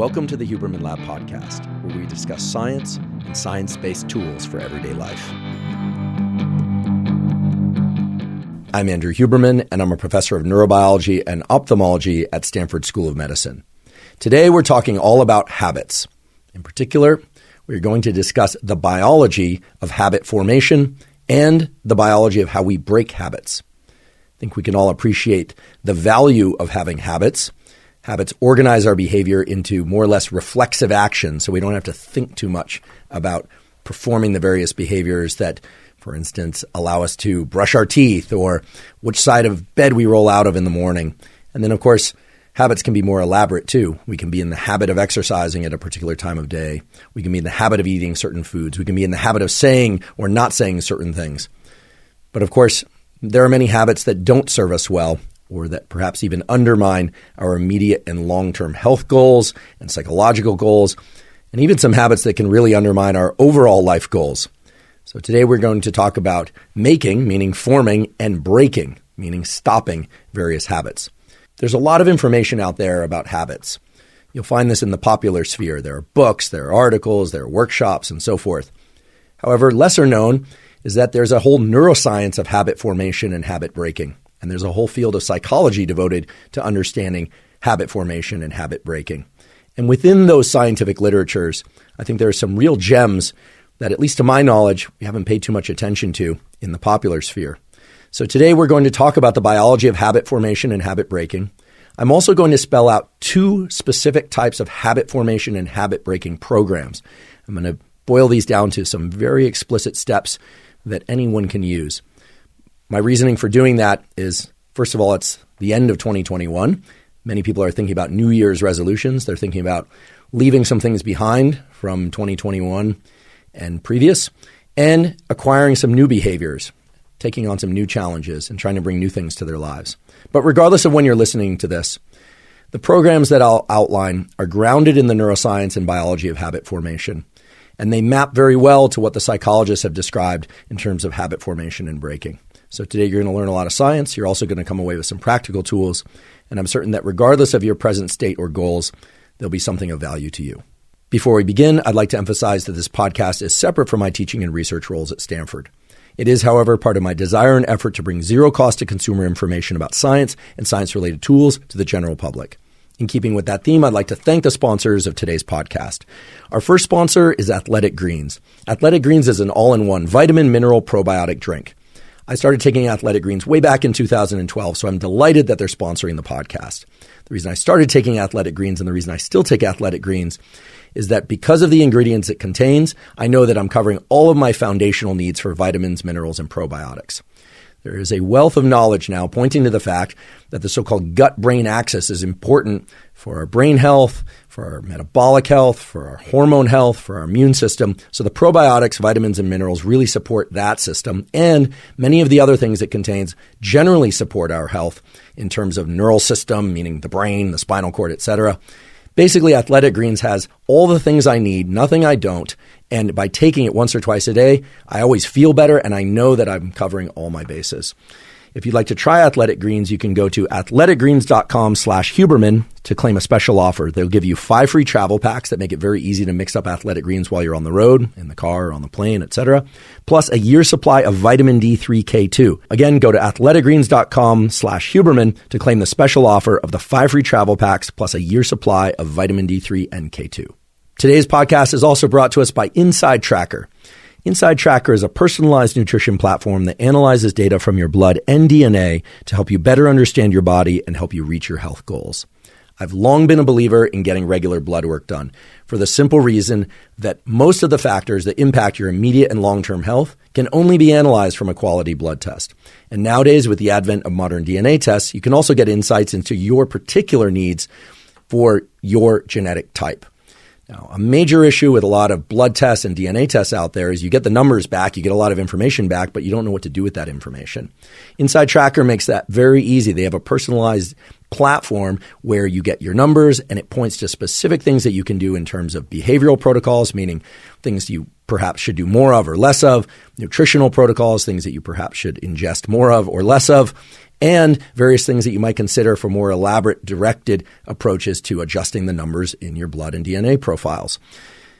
Welcome to the Huberman Lab podcast, where we discuss science and science-based tools for everyday life. I'm Andrew Huberman, and I'm a professor of neurobiology and ophthalmology at Stanford School of Medicine. Today, we're talking all about habits. In particular, we're going to discuss the biology of habit formation and the biology of how we break habits. I think we can all appreciate the value of having habits. Habits organize our behavior into more or less reflexive action, so we don't have to think too much about performing the various behaviors that, for instance, allow us to brush our teeth or which side of bed we roll out of in the morning. And then, of course, habits can be more elaborate too. We can be in the habit of exercising at a particular time of day. We can be in the habit of eating certain foods. We can be in the habit of saying or not saying certain things. But of course, there are many habits that don't serve us well, or that perhaps even undermine our immediate and long-term health goals and psychological goals, and even some habits that can really undermine our overall life goals. So today we're going to talk about making, meaning forming, and breaking, meaning stopping various habits. There's a lot of information out there about habits. You'll find this in the popular sphere. There are books, there are articles, there are workshops, and so forth. However, lesser known is that there's a whole neuroscience of habit formation and habit breaking. And there's a whole field of psychology devoted to understanding habit formation and habit breaking. And within those scientific literatures, I think there are some real gems that, at least to my knowledge, we haven't paid too much attention to in the popular sphere. So today we're going to talk about the biology of habit formation and habit breaking. I'm also going to spell out two specific types of habit formation and habit breaking programs. I'm going to boil these down to some very explicit steps that anyone can use. My reasoning for doing that is, first of all, it's the end of 2021. Many people are thinking about New Year's resolutions. They're thinking about leaving some things behind from 2021 and previous, and acquiring some new behaviors, taking on some new challenges, and trying to bring new things to their lives. But regardless of when you're listening to this, the programs that I'll outline are grounded in the neuroscience and biology of habit formation, and they map very well to what the psychologists have described in terms of habit formation and breaking. So today you're going to learn a lot of science. You're also going to come away with some practical tools. And I'm certain that regardless of your present state or goals, there'll be something of value to you. Before we begin, I'd like to emphasize that this podcast is separate from my teaching and research roles at Stanford. It is, however, part of my desire and effort to bring zero cost to consumer information about science and science-related tools to the general public. In keeping with that theme, I'd like to thank the sponsors of today's podcast. Our first sponsor is Athletic Greens. Athletic Greens is an all-in-one vitamin, mineral, probiotic drink. I started taking Athletic Greens way back in 2012, so I'm delighted that they're sponsoring the podcast. The reason I started taking Athletic Greens and the reason I still take Athletic Greens is that because of the ingredients it contains, I know that I'm covering all of my foundational needs for vitamins, minerals, and probiotics. There is a wealth of knowledge now pointing to the fact that the so-called gut-brain axis is important for our brain health, for our metabolic health, for our hormone health, for our immune system. So the probiotics, vitamins, and minerals really support that system. And many of the other things it contains generally support our health in terms of neural system, meaning the brain, the spinal cord, etc. Basically, Athletic Greens has all the things I need, nothing I don't. And by taking it once or twice a day, I always feel better and I know that I'm covering all my bases. If you'd like to try Athletic Greens, you can go to athleticgreens.com/Huberman to claim a special offer. They'll give you 5 free travel packs that make it very easy to mix up Athletic Greens while you're on the road, in the car, on the plane, etc., plus a year's supply of vitamin D3 K2. Again, go to athleticgreens.com/Huberman to claim the special offer of the 5 free travel packs plus a year's supply of vitamin D3 and K2. Today's podcast is also brought to us by InsideTracker. InsideTracker is a personalized nutrition platform that analyzes data from your blood and DNA to help you better understand your body and help you reach your health goals. I've long been a believer in getting regular blood work done for the simple reason that most of the factors that impact your immediate and long-term health can only be analyzed from a quality blood test. And nowadays, with the advent of modern DNA tests, you can also get insights into your particular needs for your genetic type. Now, a major issue with a lot of blood tests and DNA tests out there is you get the numbers back, you get a lot of information back, but you don't know what to do with that information. InsideTracker makes that very easy. They have a personalized platform where you get your numbers and it points to specific things that you can do in terms of behavioral protocols, meaning things you perhaps should do more of or less of, nutritional protocols, things that you perhaps should ingest more of or less of, and various things that you might consider for more elaborate directed approaches to adjusting the numbers in your blood and DNA profiles.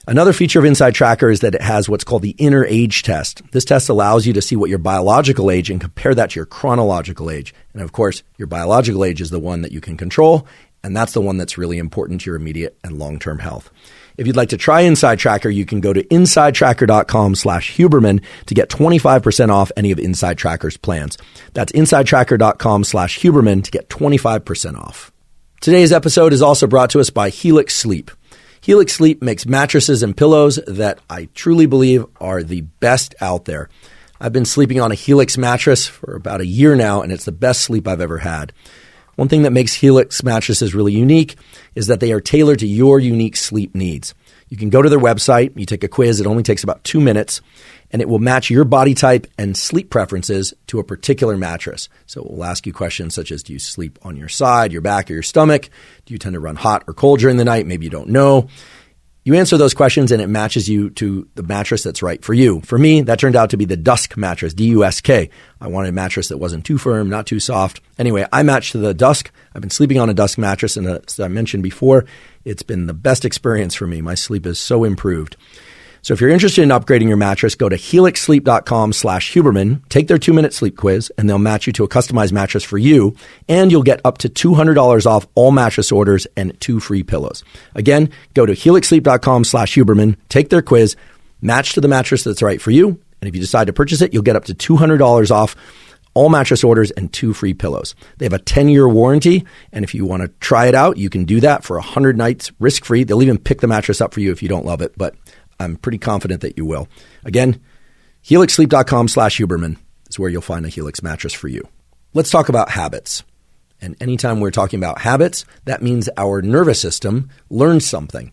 Another feature of InsideTracker is that it has what's called the inner age test. This test allows you to see what your biological age and compare that to your chronological age. And of course, your biological age is the one that you can control, and that's the one that's really important to your immediate and long-term health. If you'd like to try InsideTracker, you can go to InsideTracker.com/Huberman to get 25% off any of InsideTracker's plans. That's InsideTracker.com/Huberman to get 25% off. Today's episode is also brought to us by Helix Sleep. Helix Sleep makes mattresses and pillows that I truly believe are the best out there. I've been sleeping on a Helix mattress for about a year now, and it's the best sleep I've ever had. One thing that makes Helix mattresses really unique is that they are tailored to your unique sleep needs. You can go to their website, you take a quiz, it only takes about 2 minutes, and it will match your body type and sleep preferences to a particular mattress. So it will ask you questions such as, do you sleep on your side, your back, or your stomach? Do you tend to run hot or cold during the night? Maybe you don't know. You answer those questions and it matches you to the mattress that's right for you. For me, that turned out to be the Dusk mattress, D-U-S-K. I wanted a mattress that wasn't too firm, not too soft. Anyway, I matched to the Dusk. I've been sleeping on a Dusk mattress, and as I mentioned before, it's been the best experience for me. My sleep is so improved. So if you're interested in upgrading your mattress, go to helixsleep.com/Huberman, take their 2-minute sleep quiz, and they'll match you to a customized mattress for you, and you'll get up to $200 off all mattress orders and 2 free pillows. Again, go to helixsleep.com/Huberman, take their quiz, match to the mattress that's right for you, and if you decide to purchase it, you'll get up to $200 off all mattress orders and 2 free pillows. They have a 10-year warranty, and if you want to try it out, you can do that for 100 nights risk-free. They'll even pick the mattress up for you if you don't love it, but I'm pretty confident that you will. Again, helixsleep.com/Huberman is where you'll find a Helix mattress for you. Let's talk about habits. And anytime we're talking about habits, that means our nervous system learns something.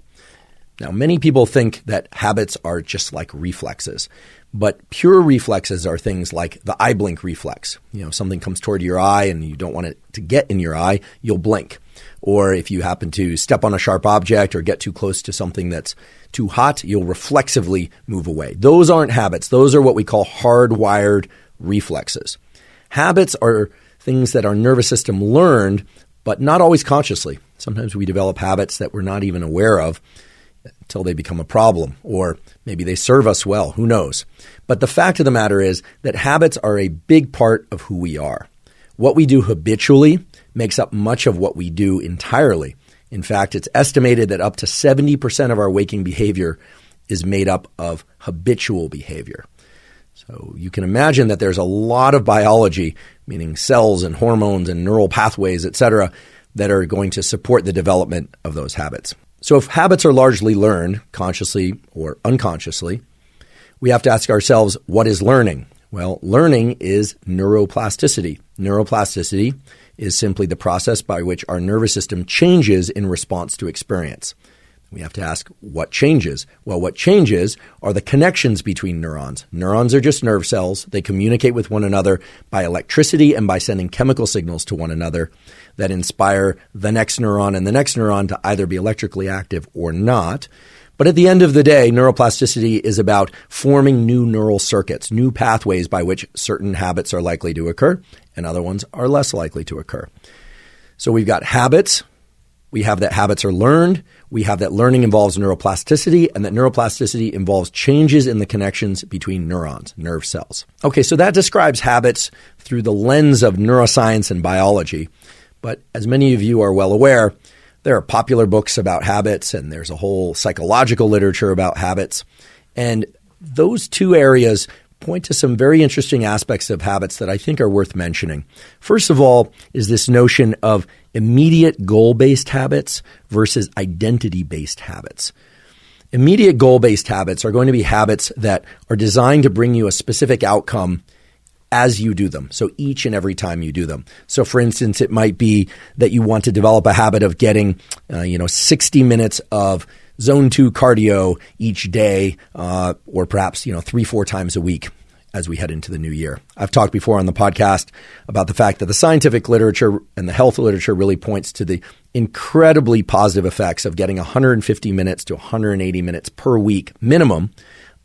Now, many people think that habits are just like reflexes, but pure reflexes are things like the eye blink reflex. Something comes toward your eye and you don't want it to get in your eye, you'll blink. Or if you happen to step on a sharp object or get too close to something that's too hot, you'll reflexively move away. Those aren't habits. Those are what we call hardwired reflexes. Habits are things that our nervous system learned, but not always consciously. Sometimes we develop habits that we're not even aware of until they become a problem, or maybe they serve us well. Who knows? But the fact of the matter is that habits are a big part of who we are. What we do habitually makes up much of what we do entirely. In fact, it's estimated that up to 70% of our waking behavior is made up of habitual behavior. So you can imagine that there's a lot of biology, meaning cells and hormones and neural pathways, etc., that are going to support the development of those habits. So if habits are largely learned, consciously or unconsciously, we have to ask ourselves, what is learning? Well, learning is neuroplasticity. Neuroplasticity is simply the process by which our nervous system changes in response to experience. We have to ask, what changes? Well, what changes are the connections between neurons. Neurons are just nerve cells. They communicate with one another by electricity and by sending chemical signals to one another that inspire the next neuron and the next neuron to either be electrically active or not. But at the end of the day, neuroplasticity is about forming new neural circuits, new pathways by which certain habits are likely to occur and other ones are less likely to occur. So we've got habits. We have that habits are learned. We have that learning involves neuroplasticity, and that neuroplasticity involves changes in the connections between neurons, nerve cells. Okay, so that describes habits through the lens of neuroscience and biology. But as many of you are well aware, there are popular books about habits, and there's a whole psychological literature about habits. And those two areas point to some very interesting aspects of habits that I think are worth mentioning. First of all is this notion of immediate goal-based habits versus identity-based habits. Immediate goal-based habits are going to be habits that are designed to bring you a specific outcome as you do them. So each and every time you do them. So for instance, it might be that you want to develop a habit of getting 60 minutes of zone 2 cardio each day, or perhaps 3-4 times a week as we head into the new year. I've talked before on the podcast about the fact that the scientific literature and the health literature really points to the incredibly positive effects of getting 150 minutes to 180 minutes per week minimum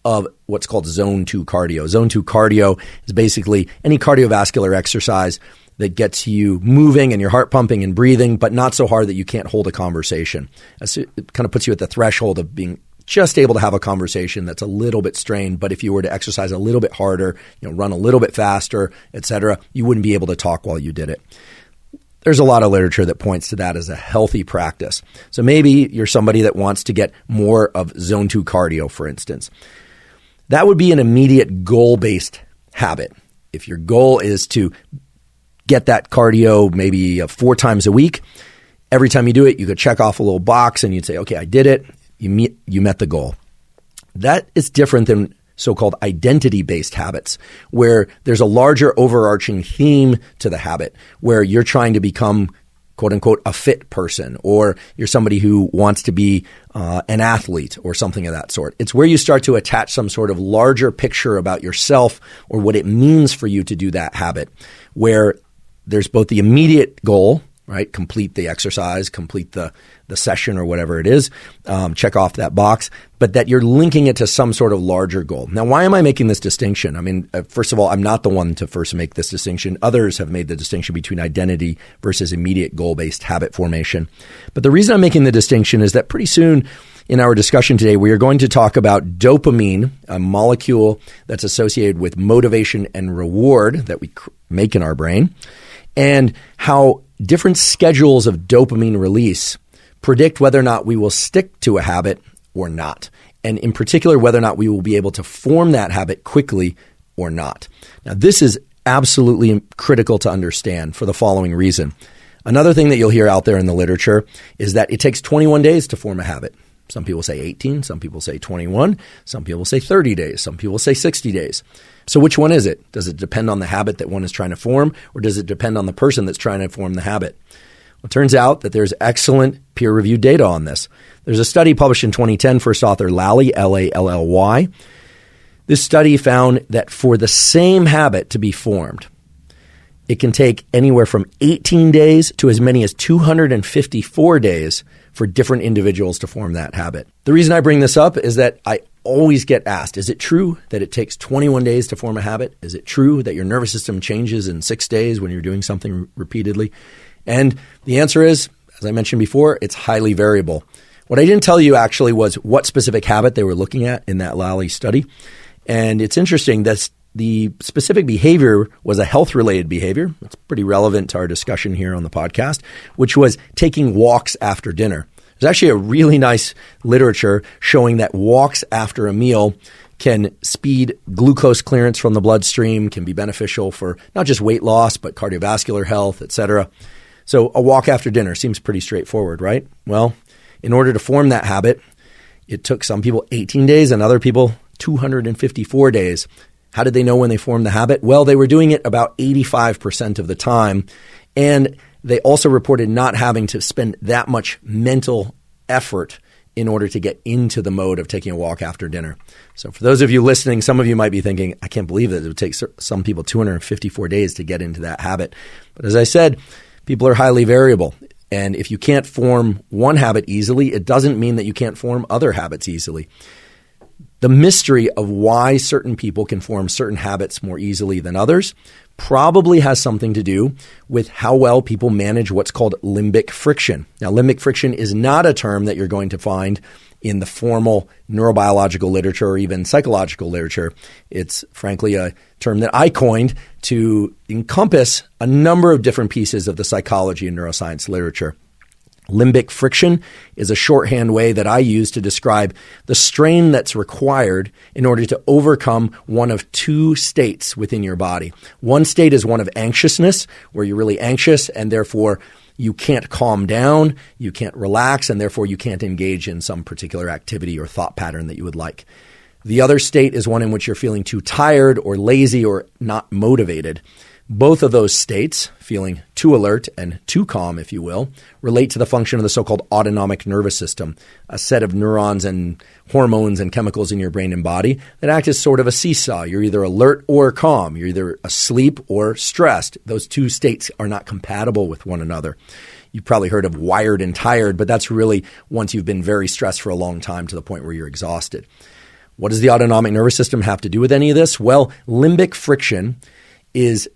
of what's called zone 2 cardio. Zone 2 cardio is basically any cardiovascular exercise that gets you moving and your heart pumping and breathing, but not so hard that you can't hold a conversation. It kind of puts you at the threshold of being just able to have a conversation that's a little bit strained. But if you were to exercise a little bit harder, run a little bit faster, etc., you wouldn't be able to talk while you did it. There's a lot of literature that points to that as a healthy practice. So maybe you're somebody that wants to get more of zone 2 cardio, for instance. That would be an immediate goal-based habit. If your goal is to get that cardio maybe 4 times a week, every time you do it, you could check off a little box and you'd say, okay, I did it. You met the goal. That is different than so-called identity-based habits, where there's a larger overarching theme to the habit, where you're trying to become, quote-unquote, a fit person, or you're somebody who wants to be an athlete or something of that sort. It's where you start to attach some sort of larger picture about yourself or what it means for you to do that habit, where there's both the immediate goal, right? Complete the exercise, complete the session or whatever it is, check off that box, but that you're linking it to some sort of larger goal. Now, why am I making this distinction? I mean, first of all, I'm not the one to first make this distinction. Others have made the distinction between identity versus immediate goal-based habit formation. But the reason I'm making the distinction is that pretty soon in our discussion today, we are going to talk about dopamine, a molecule that's associated with motivation and reward that we make in our brain, and how different schedules of dopamine release predict whether or not we will stick to a habit or not, and in particular, whether or not we will be able to form that habit quickly or not. Now, this is absolutely critical to understand for the following reason. Another thing that you'll hear out there in the literature is that it takes 21 days to form a habit. Some people say 18, some people say 21, some people say 30 days, some people say 60 days. So which one is it? Does it depend on the habit that one is trying to form, or does it depend on the person that's trying to form the habit? Well, it turns out that there's excellent peer-reviewed data on this. There's a study published in 2010, first author Lally, L-A-L-L-Y. This study found that for the same habit to be formed, it can take anywhere from 18 days to as many as 254 days for different individuals to form that habit. The reason I bring this up is that I always get asked, is it true that it takes 21 days to form a habit? Is it true that your nervous system changes in 6 days when you're doing something repeatedly? And the answer is, as I mentioned before, it's highly variable. What I didn't tell you actually was what specific habit they were looking at in that Lally study. And it's interesting that the specific behavior was a health-related behavior. It's pretty relevant to our discussion here on the podcast, which was taking walks after dinner. There's actually a really nice literature showing that walks after a meal can speed glucose clearance from the bloodstream, can be beneficial for not just weight loss, but cardiovascular health, etc. So a walk after dinner seems pretty straightforward, right? Well, in order to form that habit, it took some people 18 days and other people 254 days. How did they know when they formed the habit? Well, they were doing it about 85% of the time, and they also reported not having to spend that much mental effort in order to get into the mode of taking a walk after dinner. So for those of you listening, some of you might be thinking, I can't believe that it would take some people 254 days to get into that habit. But as I said, people are highly variable. And if you can't form one habit easily, it doesn't mean that you can't form other habits easily. The mystery of why certain people can form certain habits more easily than others probably has something to do with how well people manage what's called limbic friction. Now, limbic friction is not a term that you're going to find in the formal neurobiological literature or even psychological literature. It's frankly a term that I coined to encompass a number of different pieces of the psychology and neuroscience literature. Limbic friction is a shorthand way that I use to describe the strain that's required in order to overcome one of two states within your body. One state is one of anxiousness, where you're really anxious and therefore you can't calm down, you can't relax, and therefore you can't engage in some particular activity or thought pattern that you would like. The other state is one in which you're feeling too tired or lazy or not motivated. Both of those states, feeling too alert and too calm, if you will, relate to the function of the so-called autonomic nervous system, a set of neurons and hormones and chemicals in your brain and body that act as sort of a seesaw. You're either alert or calm. You're either asleep or stressed. Those two states are not compatible with one another. You've probably heard of wired and tired, but that's really once you've been very stressed for a long time to the point where you're exhausted. What does the autonomic nervous system have to do with any of this? Well, limbic friction is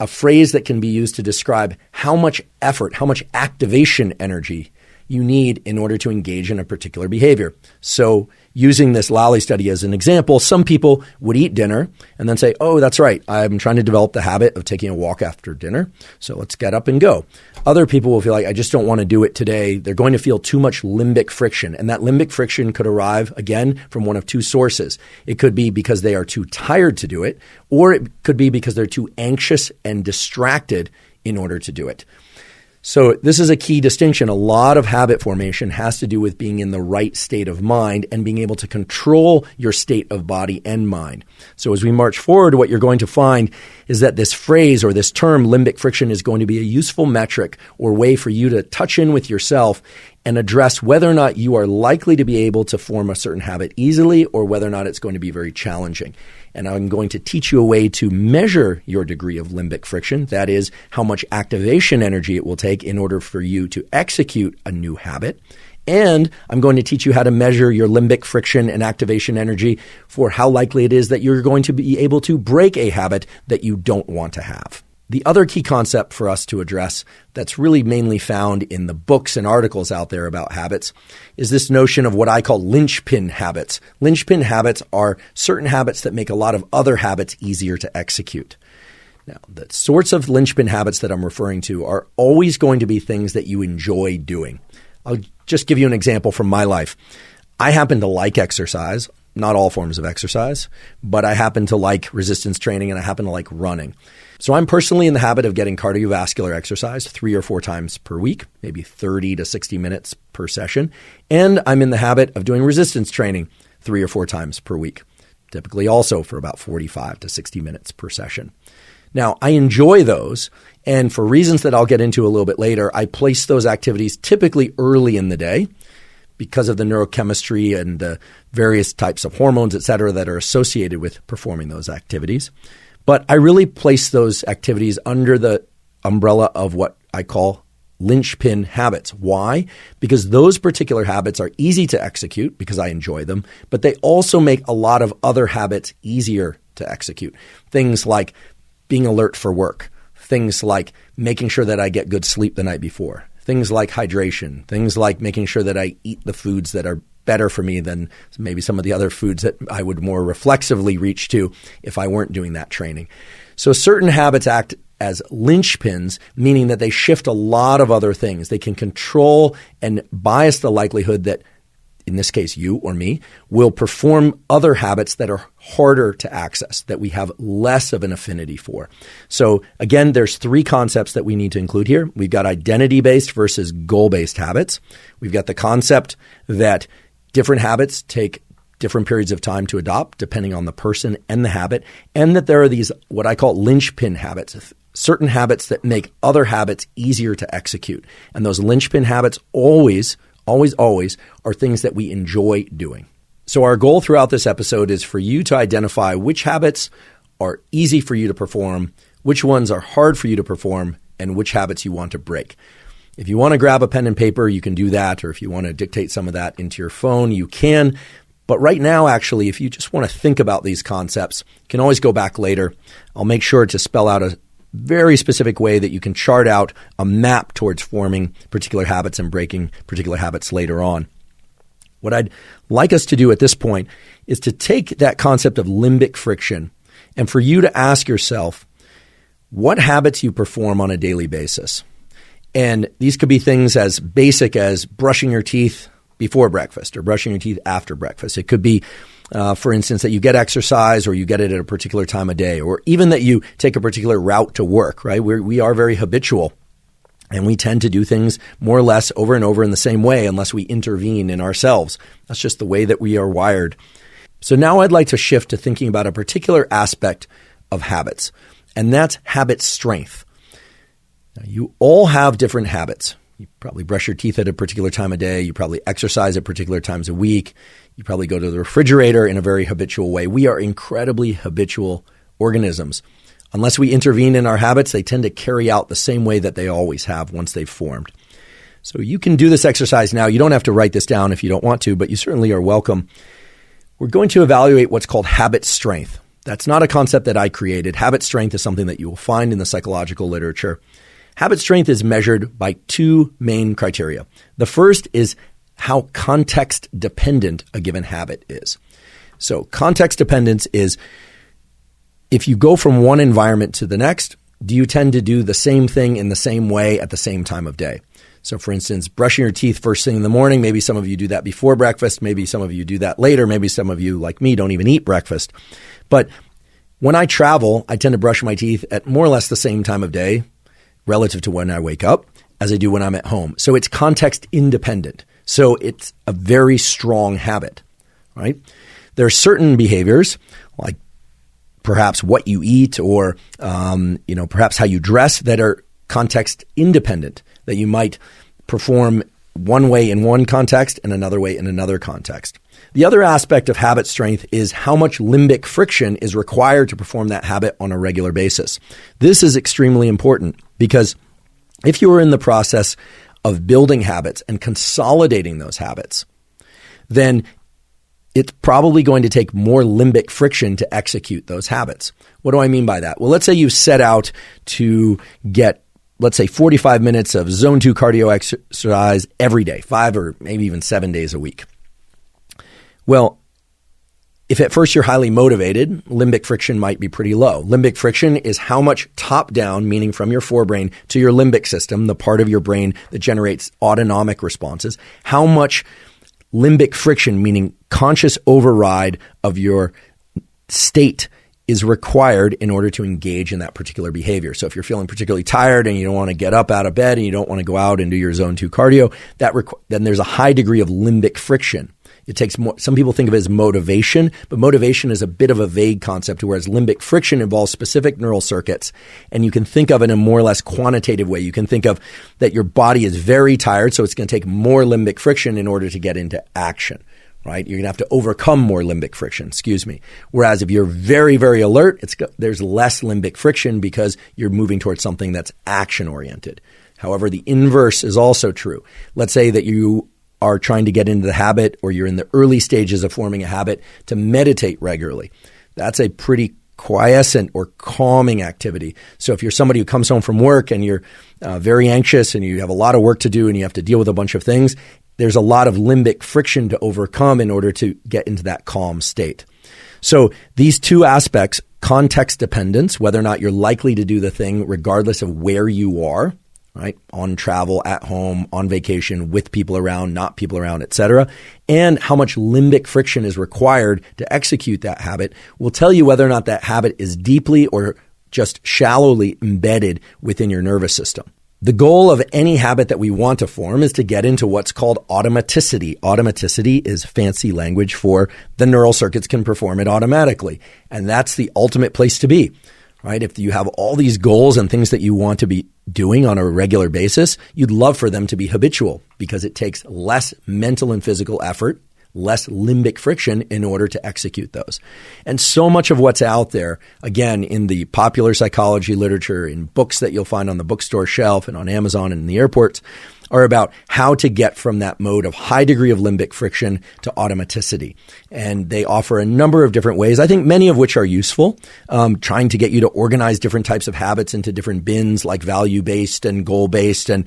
a phrase that can be used to describe how much effort, how much activation energy you need in order to engage in a particular behavior. So using this Lally study as an example, some people would eat dinner and then say, oh, that's right, I'm trying to develop the habit of taking a walk after dinner, so let's get up and go. Other people will feel like, I just don't want to do it today. They're going to feel too much limbic friction, and that limbic friction could arrive, again, from one of two sources. It could be because they are too tired to do it, or it could be because they're too anxious and distracted in order to do it. So this is a key distinction. A lot of habit formation has to do with being in the right state of mind and being able to control your state of body and mind. So as we march forward, what you're going to find is that this phrase or this term, limbic friction, is going to be a useful metric or way for you to touch in with yourself and address whether or not you are likely to be able to form a certain habit easily or whether or not it's going to be very challenging. And I'm going to teach you a way to measure your degree of limbic friction. That is, how much activation energy it will take in order for you to execute a new habit. And I'm going to teach you how to measure your limbic friction and activation energy for how likely it is that you're going to be able to break a habit that you don't want to have. The other key concept for us to address that's really mainly found in the books and articles out there about habits is this notion of what I call linchpin habits. Linchpin habits are certain habits that make a lot of other habits easier to execute. Now, the sorts of linchpin habits that I'm referring to are always going to be things that you enjoy doing. I'll just give you an example from my life. I happen to like exercise, not all forms of exercise, but I happen to like resistance training and I happen to like running. So I'm personally in the habit of getting cardiovascular exercise 3 or 4 times per week, maybe 30 to 60 minutes per session. And I'm in the habit of doing resistance training 3 or 4 times per week, typically also for about 45 to 60 minutes per session. Now, I enjoy those, and for reasons that I'll get into a little bit later, I place those activities typically early in the day because of the neurochemistry and the various types of hormones, et cetera, that are associated with performing those activities. But I really place those activities under the umbrella of what I call linchpin habits. Why? Because those particular habits are easy to execute because I enjoy them, but they also make a lot of other habits easier to execute. Things like being alert for work, things like making sure that I get good sleep the night before, things like hydration, things like making sure that I eat the foods that are better for me than maybe some of the other foods that I would more reflexively reach to if I weren't doing that training. So certain habits act as linchpins, meaning that they shift a lot of other things. They can control and bias the likelihood that, in this case, you or me, will perform other habits that are harder to access, that we have less of an affinity for. So again, there's 3 concepts that we need to include here. We've got identity-based versus goal-based habits. We've got the concept that different habits take different periods of time to adopt depending on the person and the habit, and that there are these what I call linchpin habits, certain habits that make other habits easier to execute. And those linchpin habits always are things that we enjoy doing. So our goal throughout this episode is for you to identify which habits are easy for you to perform, which ones are hard for you to perform, and which habits you want to break. If you want to grab a pen and paper, you can do that, or if you want to dictate some of that into your phone, you can. But right now, actually, if you just want to think about these concepts, you can always go back later. I'll make sure to spell out a very specific way that you can chart out a map towards forming particular habits and breaking particular habits later on. What I'd like us to do at this point is to take that concept of limbic friction and for you to ask yourself what habits you perform on a daily basis. And these could be things as basic as brushing your teeth before breakfast or brushing your teeth after breakfast. It could be, for instance, that you get exercise or you get it at a particular time of day, or even that you take a particular route to work, right? We are very habitual, and we tend to do things more or less over and over in the same way unless we intervene in ourselves. That's just the way that we are wired. So now I'd like to shift to thinking about a particular aspect of habits, and that's habit strength. Now, you all have different habits. You probably brush your teeth at a particular time of day. You probably exercise at particular times a week. You probably go to the refrigerator in a very habitual way. We are incredibly habitual organisms. Unless we intervene in our habits, they tend to carry out the same way that they always have once they've formed. So you can do this exercise now. You don't have to write this down if you don't want to, but you certainly are welcome. we're going to evaluate what's called habit strength. That's not a concept that I created. Habit strength is something that you will find in the psychological literature. Habit strength is measured by two main criteria. The first is how context dependent a given habit is. So context dependence is if you go from one environment to the next, do you tend to do the same thing in the same way at the same time of day? So for instance, brushing your teeth first thing in the morning, maybe some of you do that before breakfast, maybe some of you do that later, maybe some of you, like me, don't even eat breakfast. But when I travel, I tend to brush my teeth at more or less the same time of day relative to when I wake up as I do when I'm at home. So it's context independent. So it's a very strong habit, right? There are certain behaviors like perhaps what you eat or, perhaps how you dress that are context independent, that you might perform one way in one context and another way in another context. The other aspect of habit strength is how much limbic friction is required to perform that habit on a regular basis. This is extremely important because if you are in the process of building habits and consolidating those habits, then it's probably going to take more limbic friction to execute those habits. What do I mean by that? Well, let's say you set out to get, let's say, 45 minutes of zone 2 cardio exercise every day, 5 or maybe even 7 days a week. Well, if at first you're highly motivated, limbic friction might be pretty low. Limbic friction is how much top-down, meaning from your forebrain to your limbic system, the part of your brain that generates autonomic responses, how much limbic friction, meaning conscious override of your state, is required in order to engage in that particular behavior. So if you're feeling particularly tired and you don't want to get up out of bed and you don't want to go out and do your zone 2 cardio, then there's a high degree of limbic friction. It takes more, some people think of it as motivation, but motivation is a bit of a vague concept, whereas limbic friction involves specific neural circuits, and you can think of it in a more or less quantitative way. You can think of that your body is very tired, so it's going to take more limbic friction in order to get into action, right? You're going to have to overcome more limbic friction, Whereas if you're very, very alert, there's less limbic friction because you're moving towards something that's action-oriented. However, the inverse is also true. Let's say that you are trying to get into the habit, or you're in the early stages of forming a habit to meditate regularly. That's a pretty quiescent or calming activity. So if you're somebody who comes home from work and you're very anxious and you have a lot of work to do and you have to deal with a bunch of things, there's a lot of limbic friction to overcome in order to get into that calm state. So these two aspects, context dependence, whether or not you're likely to do the thing regardless of where you are, right? On travel, at home, on vacation, with people around, not people around, etc., and how much limbic friction is required to execute that habit will tell you whether or not that habit is deeply or just shallowly embedded within your nervous system. The goal of any habit that we want to form is to get into what's called automaticity. Automaticity is fancy language for the neural circuits can perform it automatically, and that's the ultimate place to be. Right? If you have all these goals and things that you want to be doing on a regular basis, you'd love for them to be habitual because it takes less mental and physical effort, less limbic friction in order to execute those. And so much of what's out there, again, in the popular psychology literature, in books that you'll find on the bookstore shelf and on Amazon and in the airports, are about how to get from that mode of high degree of limbic friction to automaticity. And they offer a number of different ways, I think many of which are useful, trying to get you to organize different types of habits into different bins like value-based and goal-based, and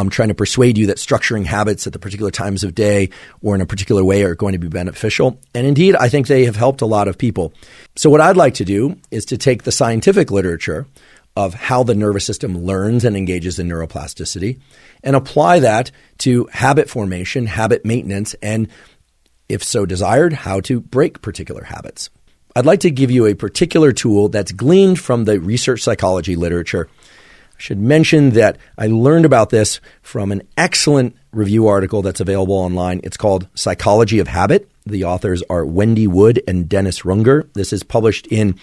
trying to persuade you that structuring habits at the particular times of day or in a particular way are going to be beneficial. And indeed, I think they have helped a lot of people. So what I'd like to do is to take the scientific literature of how the nervous system learns and engages in neuroplasticity and apply that to habit formation, habit maintenance, and if so desired, how to break particular habits. I'd like to give you a particular tool that's gleaned from the research psychology literature. I should mention that I learned about this from an excellent review article that's available online. It's called Psychology of Habit. The authors are Wendy Wood and Dennis Runger. This is published in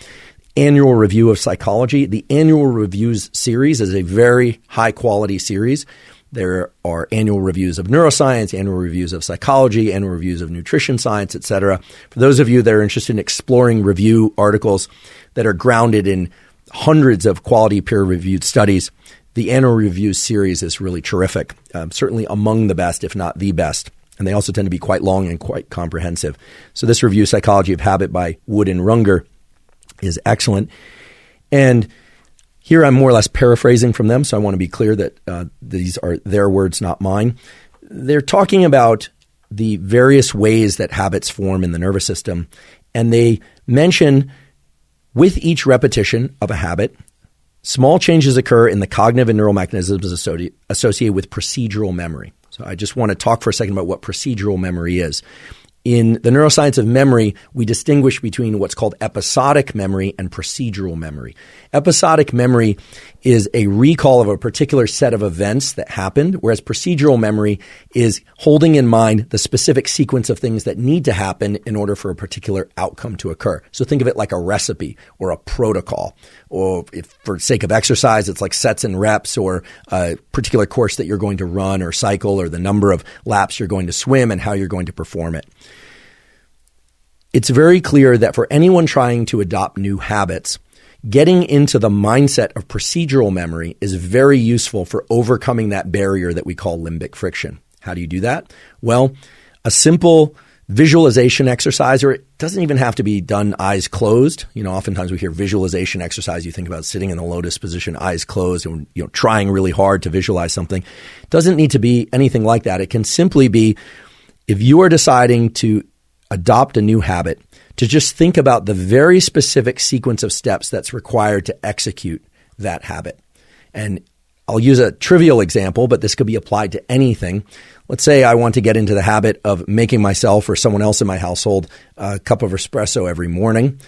Annual Review of Psychology. The Annual Reviews series is a very high-quality series. There are annual reviews of neuroscience, annual reviews of psychology, annual reviews of nutrition science, etc. For those of you that are interested in exploring review articles that are grounded in hundreds of quality peer-reviewed studies, the Annual Reviews series is really terrific, certainly among the best, if not the best. And they also tend to be quite long and quite comprehensive. So this review, Psychology of Habit by Wood and Runger, is excellent. And here I'm more or less paraphrasing from them, so I want to be clear that these are their words, not mine. They're talking about the various ways that habits form in the nervous system, and they mention with each repetition of a habit, small changes occur in the cognitive and neural mechanisms associated with procedural memory. So I just want to talk for a second about what procedural memory is. In the neuroscience of memory, we distinguish between what's called episodic memory and procedural memory. Episodic memory is a recall of a particular set of events that happened, whereas procedural memory is holding in mind the specific sequence of things that need to happen in order for a particular outcome to occur. So think of it like a recipe or a protocol, or if for sake of exercise, it's like sets and reps, or a particular course that you're going to run or cycle, or the number of laps you're going to swim and how you're going to perform it. It's very clear that for anyone trying to adopt new habits, getting into the mindset of procedural memory is very useful for overcoming that barrier that we call limbic friction. How do you do that? Well, a simple visualization exercise, or it doesn't even have to be done eyes closed. Oftentimes we hear visualization exercise. You think about sitting in the lotus position, eyes closed, and trying really hard to visualize something. It doesn't need to be anything like that. It can simply be, if you are deciding to adopt a new habit, to just think about the very specific sequence of steps that's required to execute that habit. And I'll use a trivial example, but this could be applied to anything. Let's say I want to get into the habit of making myself or someone else in my household a cup of espresso every morning.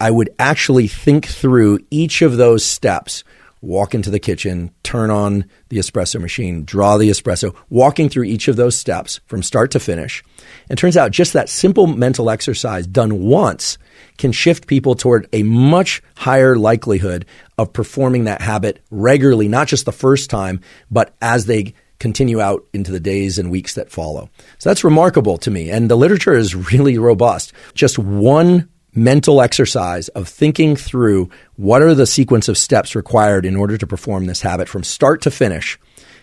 I would actually think through each of those steps. Walk into the kitchen, turn on the espresso machine, draw the espresso, walking through each of those steps from start to finish. And it turns out just that simple mental exercise done once can shift people toward a much higher likelihood of performing that habit regularly, not just the first time, but as they continue out into the days and weeks that follow. So that's remarkable to me. And the literature is really robust. Just one mental exercise of thinking through what are the sequence of steps required in order to perform this habit from start to finish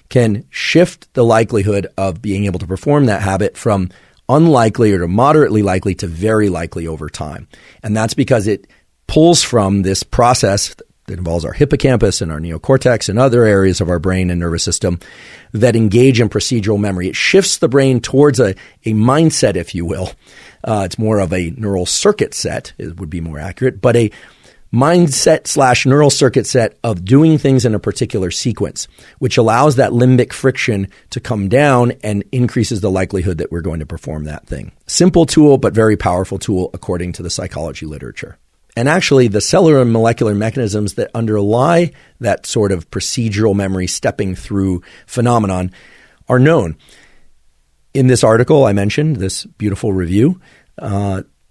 can shift the likelihood of being able to perform that habit from unlikely or to moderately likely to very likely over time. And that's because it pulls from this process that involves our hippocampus and our neocortex and other areas of our brain and nervous system that engage in procedural memory. It shifts the brain towards a mindset, if you will. It's more of a neural circuit set, it would be more accurate, but a mindset / neural circuit set of doing things in a particular sequence, which allows that limbic friction to come down and increases the likelihood that we're going to perform that thing. Simple tool, but very powerful tool according to the psychology literature. And actually, the cellular and molecular mechanisms that underlie that sort of procedural memory stepping through phenomenon are known. In this article I mentioned, this beautiful review,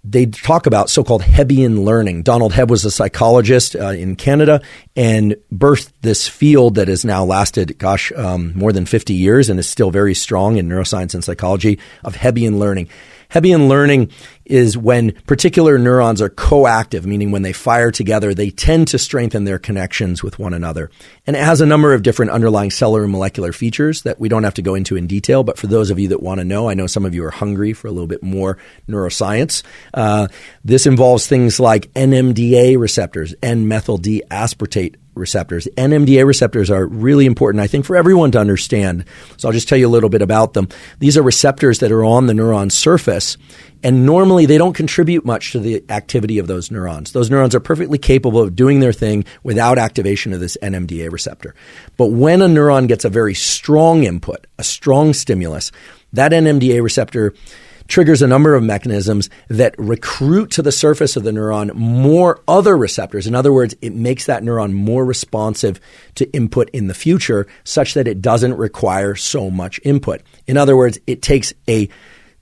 they talk about so-called Hebbian learning. Donald Hebb was a psychologist in Canada and birthed this field that has now lasted, more than 50 years and is still very strong in neuroscience and psychology of Hebbian learning. Hebbian learning is when particular neurons are coactive, meaning when they fire together, they tend to strengthen their connections with one another. And it has a number of different underlying cellular and molecular features that we don't have to go into in detail. But for those of you that want to know, I know some of you are hungry for a little bit more neuroscience. This involves things like NMDA receptors, N-methyl D-aspartate receptors. NMDA receptors are really important, I think, for everyone to understand. So I'll just tell you a little bit about them. These are receptors that are on the neuron surface, and normally they don't contribute much to the activity of those neurons. Those neurons are perfectly capable of doing their thing without activation of this NMDA receptor. But when a neuron gets a very strong input, a strong stimulus, that NMDA receptor triggers a number of mechanisms that recruit to the surface of the neuron more other receptors. In other words, it makes that neuron more responsive to input in the future such that it doesn't require so much input. In other words, it takes a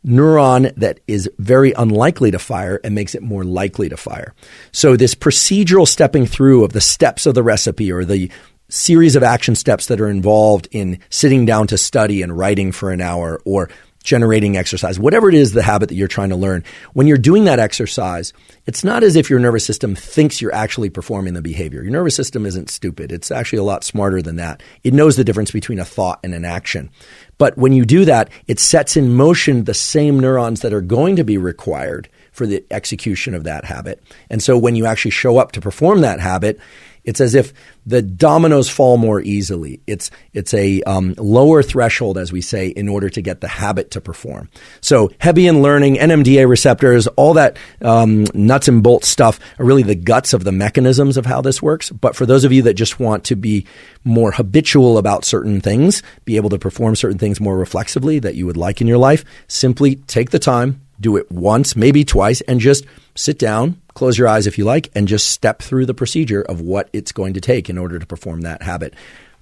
neuron that is very unlikely to fire and makes it more likely to fire. So this procedural stepping through of the steps of the recipe, or the series of action steps that are involved in sitting down to study and writing for an hour, or generating exercise, whatever it is, the habit that you're trying to learn, when you're doing that exercise, it's not as if your nervous system thinks you're actually performing the behavior. Your nervous system isn't stupid. It's actually a lot smarter than that. It knows the difference between a thought and an action. But when you do that, it sets in motion the same neurons that are going to be required for the execution of that habit. And so when you actually show up to perform that habit, it's as if the dominoes fall more easily. It's a lower threshold, as we say, in order to get the habit to perform. So Hebbian Learning, NMDA receptors, all that nuts and bolts stuff are really the guts of the mechanisms of how this works. But for those of you that just want to be more habitual about certain things, be able to perform certain things more reflexively that you would like in your life, simply take the time, do it once, maybe twice, and just sit down, close your eyes if you like, and just step through the procedure of what it's going to take in order to perform that habit.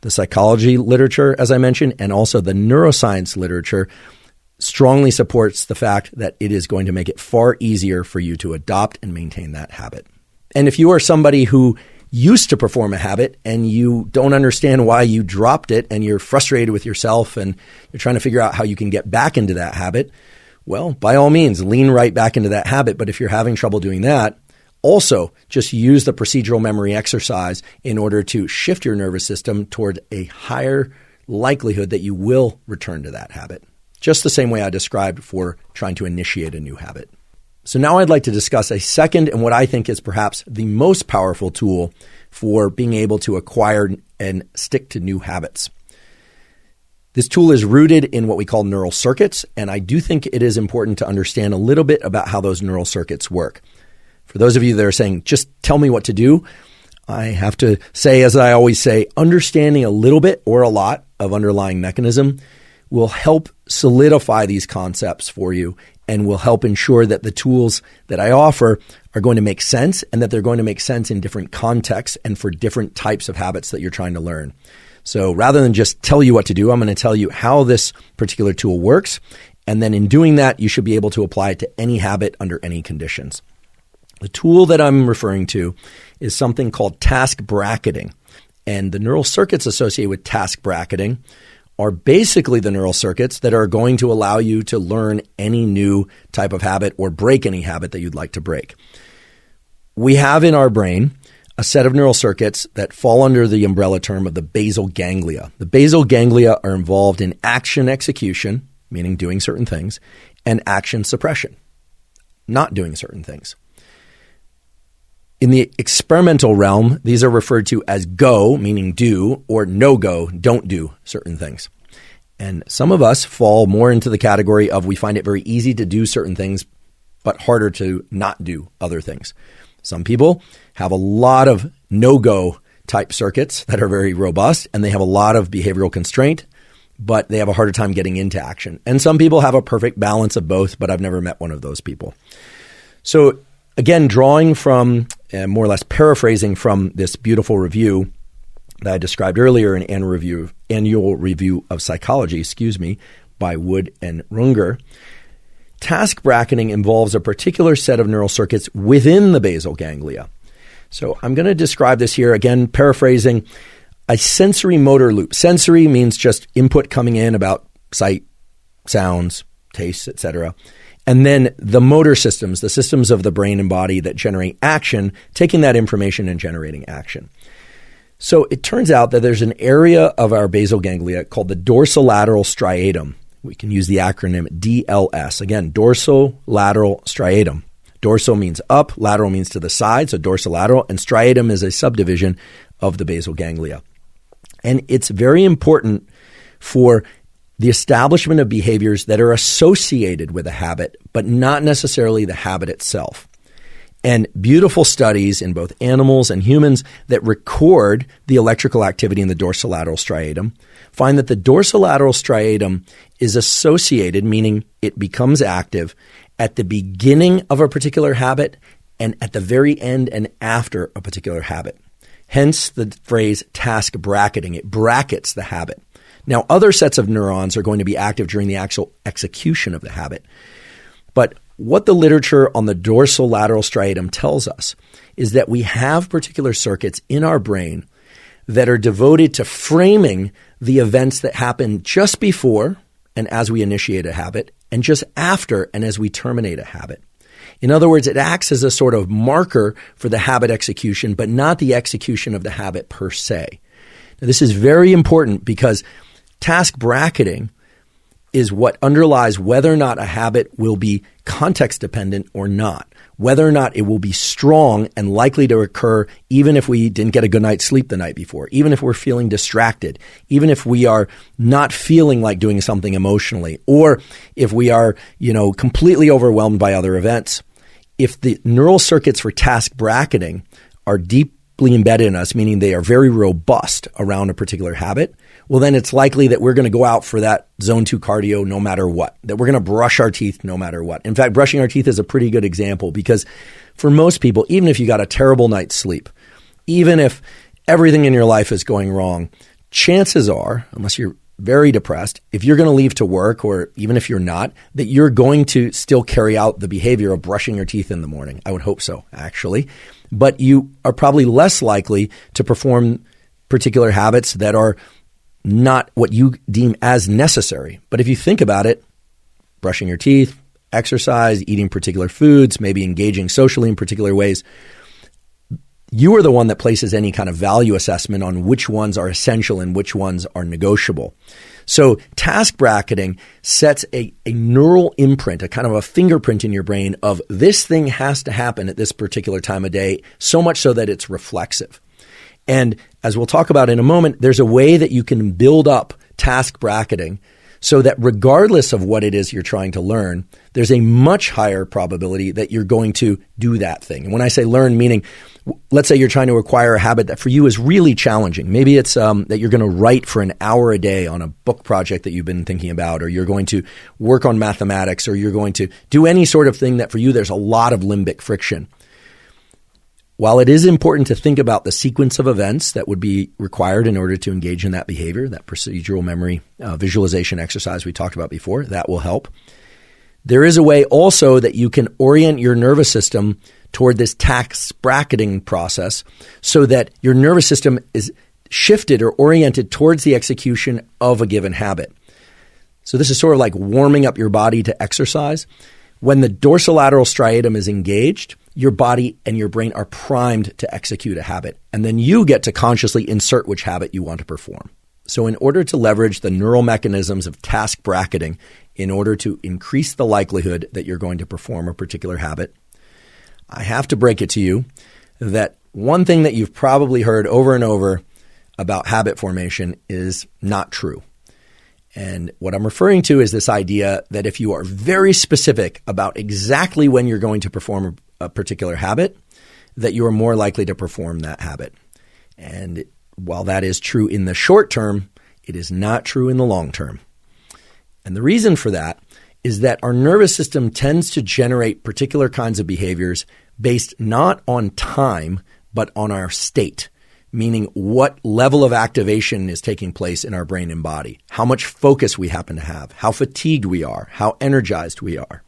The psychology literature, as I mentioned, and also the neuroscience literature strongly supports the fact that it is going to make it far easier for you to adopt and maintain that habit. And if you are somebody who used to perform a habit and you don't understand why you dropped it and you're frustrated with yourself and you're trying to figure out how you can get back into that habit, well, by all means, lean right back into that habit. But if you're having trouble doing that, also just use the procedural memory exercise in order to shift your nervous system toward a higher likelihood that you will return to that habit. Just the same way I described for trying to initiate a new habit. So now I'd like to discuss a second and what I think is perhaps the most powerful tool for being able to acquire and stick to new habits. This tool is rooted in what we call neural circuits, and I do think it is important to understand a little bit about how those neural circuits work. For those of you that are saying, just tell me what to do, I have to say, as I always say, understanding a little bit or a lot of underlying mechanism will help solidify these concepts for you and will help ensure that the tools that I offer are going to make sense and that they're going to make sense in different contexts and for different types of habits that you're trying to learn. So rather than just tell you what to do, I'm going to tell you how this particular tool works. And then in doing that, you should be able to apply it to any habit under any conditions. The tool that I'm referring to is something called task bracketing. And the neural circuits associated with task bracketing are basically the neural circuits that are going to allow you to learn any new type of habit or break any habit that you'd like to break. We have in our brain a set of neural circuits that fall under the umbrella term of the basal ganglia. The basal ganglia are involved in action execution, meaning doing certain things, and action suppression, not doing certain things. In the experimental realm, these are referred to as go, meaning do, or no go, don't do certain things. And some of us fall more into the category of we find it very easy to do certain things, but harder to not do other things. Some people have a lot of no-go type circuits that are very robust, and they have a lot of behavioral constraint, but they have a harder time getting into action. And some people have a perfect balance of both, but I've never met one of those people. So again, drawing from, more or less paraphrasing from this beautiful review that I described earlier, an annual review of psychology, by Wood and Runger, task bracketing involves a particular set of neural circuits within the basal ganglia. So I'm going to describe this here, again, paraphrasing, a sensory motor loop. Sensory means just input coming in about sight, sounds, tastes, etc. And then the motor systems, the systems of the brain and body that generate action, taking that information and generating action. So it turns out that there's an area of our basal ganglia called the dorsolateral striatum. We can use the acronym DLS. Again, dorsolateral striatum. Dorso means up, lateral means to the side, so dorsolateral, and striatum is a subdivision of the basal ganglia. And it's very important for the establishment of behaviors that are associated with a habit, but not necessarily the habit itself. And beautiful studies in both animals and humans that record the electrical activity in the dorsolateral striatum find that the dorsolateral striatum is associated, meaning it becomes active at the beginning of a particular habit and at the very end and after a particular habit. Hence the phrase task bracketing. It brackets the habit. Now, other sets of neurons are going to be active during the actual execution of the habit. But what the literature on the dorsolateral striatum tells us is that we have particular circuits in our brain that are devoted to framing the events that happen just before and as we initiate a habit, and just after and as we terminate a habit. In other words, it acts as a sort of marker for the habit execution, but not the execution of the habit per se. Now, this is very important because task bracketing is what underlies whether or not a habit will be context dependent or not, whether or not it will be strong and likely to occur even if we didn't get a good night's sleep the night before, even if we're feeling distracted, even if we are not feeling like doing something emotionally, or if we are, completely overwhelmed by other events. If the neural circuits for task bracketing are deeply embedded in us, meaning they are very robust around a particular habit, well, then it's likely that we're going to go out for that zone 2 cardio no matter what, that we're going to brush our teeth no matter what. In fact, brushing our teeth is a pretty good example because for most people, even if you got a terrible night's sleep, even if everything in your life is going wrong, chances are, unless you're very depressed, if you're going to leave to work, or even if you're not, that you're going to still carry out the behavior of brushing your teeth in the morning. I would hope so, actually. But you are probably less likely to perform particular habits that are not what you deem as necessary. But if you think about it, brushing your teeth, exercise, eating particular foods, maybe engaging socially in particular ways, you are the one that places any kind of value assessment on which ones are essential and which ones are negotiable. So task bracketing sets a neural imprint, a kind of a fingerprint in your brain of this thing has to happen at this particular time of day, so much so that it's reflexive. And as we'll talk about in a moment, there's a way that you can build up task bracketing so that regardless of what it is you're trying to learn, there's a much higher probability that you're going to do that thing. And when I say learn, meaning let's say you're trying to acquire a habit that for you is really challenging. Maybe it's that you're going to write for an hour a day on a book project that you've been thinking about, or you're going to work on mathematics, or you're going to do any sort of thing that for you there's a lot of limbic friction. While it is important to think about the sequence of events that would be required in order to engage in that behavior, that procedural memory visualization exercise we talked about before, that will help. There is a way also that you can orient your nervous system toward this task bracketing process so that your nervous system is shifted or oriented towards the execution of a given habit. So this is sort of like warming up your body to exercise. When the dorsolateral striatum is engaged, your body and your brain are primed to execute a habit, and then you get to consciously insert which habit you want to perform. So in order to leverage the neural mechanisms of task bracketing in order to increase the likelihood that you're going to perform a particular habit, I have to break it to you that one thing that you've probably heard over and over about habit formation is not true. And what I'm referring to is this idea that if you are very specific about exactly when you're going to perform a particular habit, that you are more likely to perform that habit. And while that is true in the short term, it is not true in the long term. And the reason for that is that our nervous system tends to generate particular kinds of behaviors based not on time, but on our state, meaning what level of activation is taking place in our brain and body, how much focus we happen to have, how fatigued we are, how energized we are.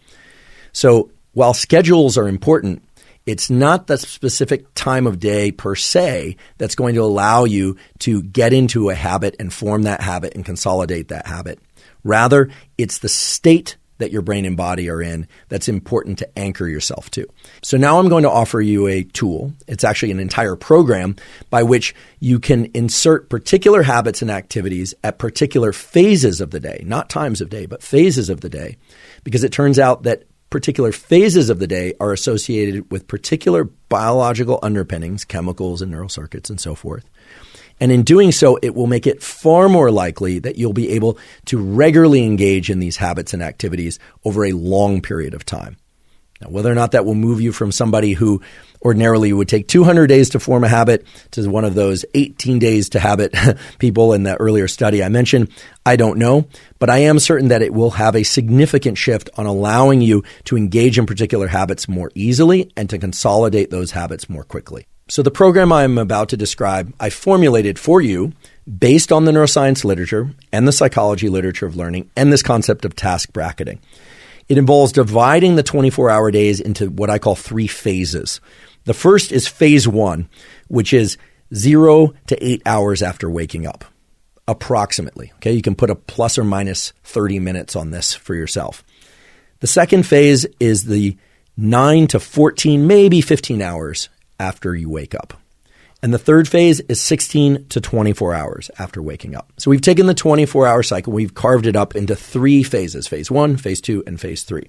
So while schedules are important, it's not the specific time of day per se that's going to allow you to get into a habit and form that habit and consolidate that habit. Rather, it's the state that your brain and body are in that's important to anchor yourself to. So now I'm going to offer you a tool. It's actually an entire program by which you can insert particular habits and activities at particular phases of the day, not times of day, but phases of the day, because it turns out that particular phases of the day are associated with particular biological underpinnings, chemicals and neural circuits and so forth. And in doing so, it will make it far more likely that you'll be able to regularly engage in these habits and activities over a long period of time. Now, whether or not that will move you from somebody who ordinarily would take 200 days to form a habit to one of those 18 days to habit people in the earlier study I mentioned, I don't know. But I am certain that it will have a significant shift on allowing you to engage in particular habits more easily and to consolidate those habits more quickly. So the program I'm about to describe, I formulated for you based on the neuroscience literature and the psychology literature of learning and this concept of task bracketing. It involves dividing the 24-hour days into what I call 3 phases. The first is phase 1, which is 0 to 8 hours after waking up. approximately. Okay, you can put a plus or minus 30 minutes on this for yourself. The second phase is the 9 to 14, maybe 15 hours after you wake up. And the third phase is 16 to 24 hours after waking up. So we've taken the 24-hour cycle, we've carved it up into 3 phases, phase 1, phase 2, and phase 3.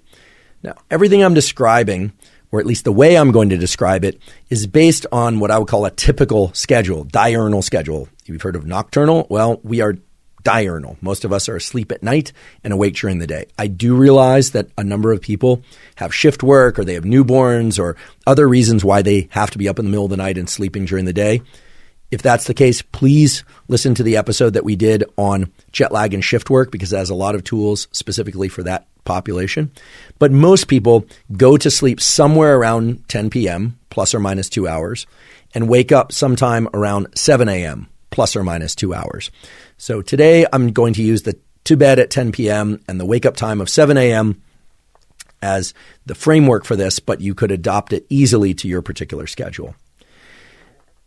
Now, everything I'm describing, or at least the way I'm going to describe it, is based on what I would call a typical schedule, diurnal schedule. You've heard of nocturnal? Well, we are diurnal. Most of us are asleep at night and awake during the day. I do realize that a number of people have shift work, or they have newborns, or other reasons why they have to be up in the middle of the night and sleeping during the day. If that's the case, please listen to the episode that we did on jet lag and shift work, because it has a lot of tools specifically for that population. But most people go to sleep somewhere around 10 p.m., plus or minus 2 hours, and wake up sometime around 7 a.m., plus or minus 2 hours. So today I'm going to use the to bed at 10 p.m. and the wake up time of 7 a.m. as the framework for this, but you could adopt it easily to your particular schedule.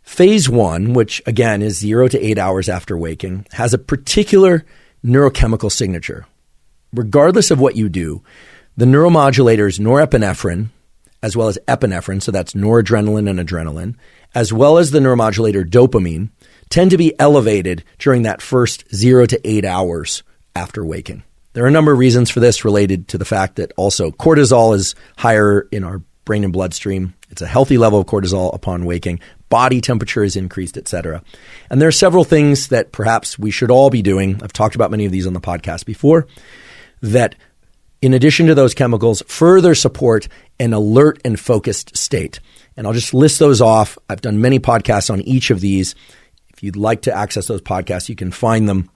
Phase 1, which again is 0 to 8 hours after waking, has a particular neurochemical signature. Regardless of what you do, the neuromodulators norepinephrine, as well as epinephrine, so that's noradrenaline and adrenaline, as well as the neuromodulator dopamine, tend to be elevated during that first 0 to 8 hours after waking. There are a number of reasons for this related to the fact that also cortisol is higher in our brain and bloodstream. It's a healthy level of cortisol upon waking. Body temperature is increased, etc. And there are several things that perhaps we should all be doing. I've talked about many of these on the podcast before, that in addition to those chemicals, further support an alert and focused state. And I'll just list those off. I've done many podcasts on each of these. If you'd like to access those podcasts, you can find them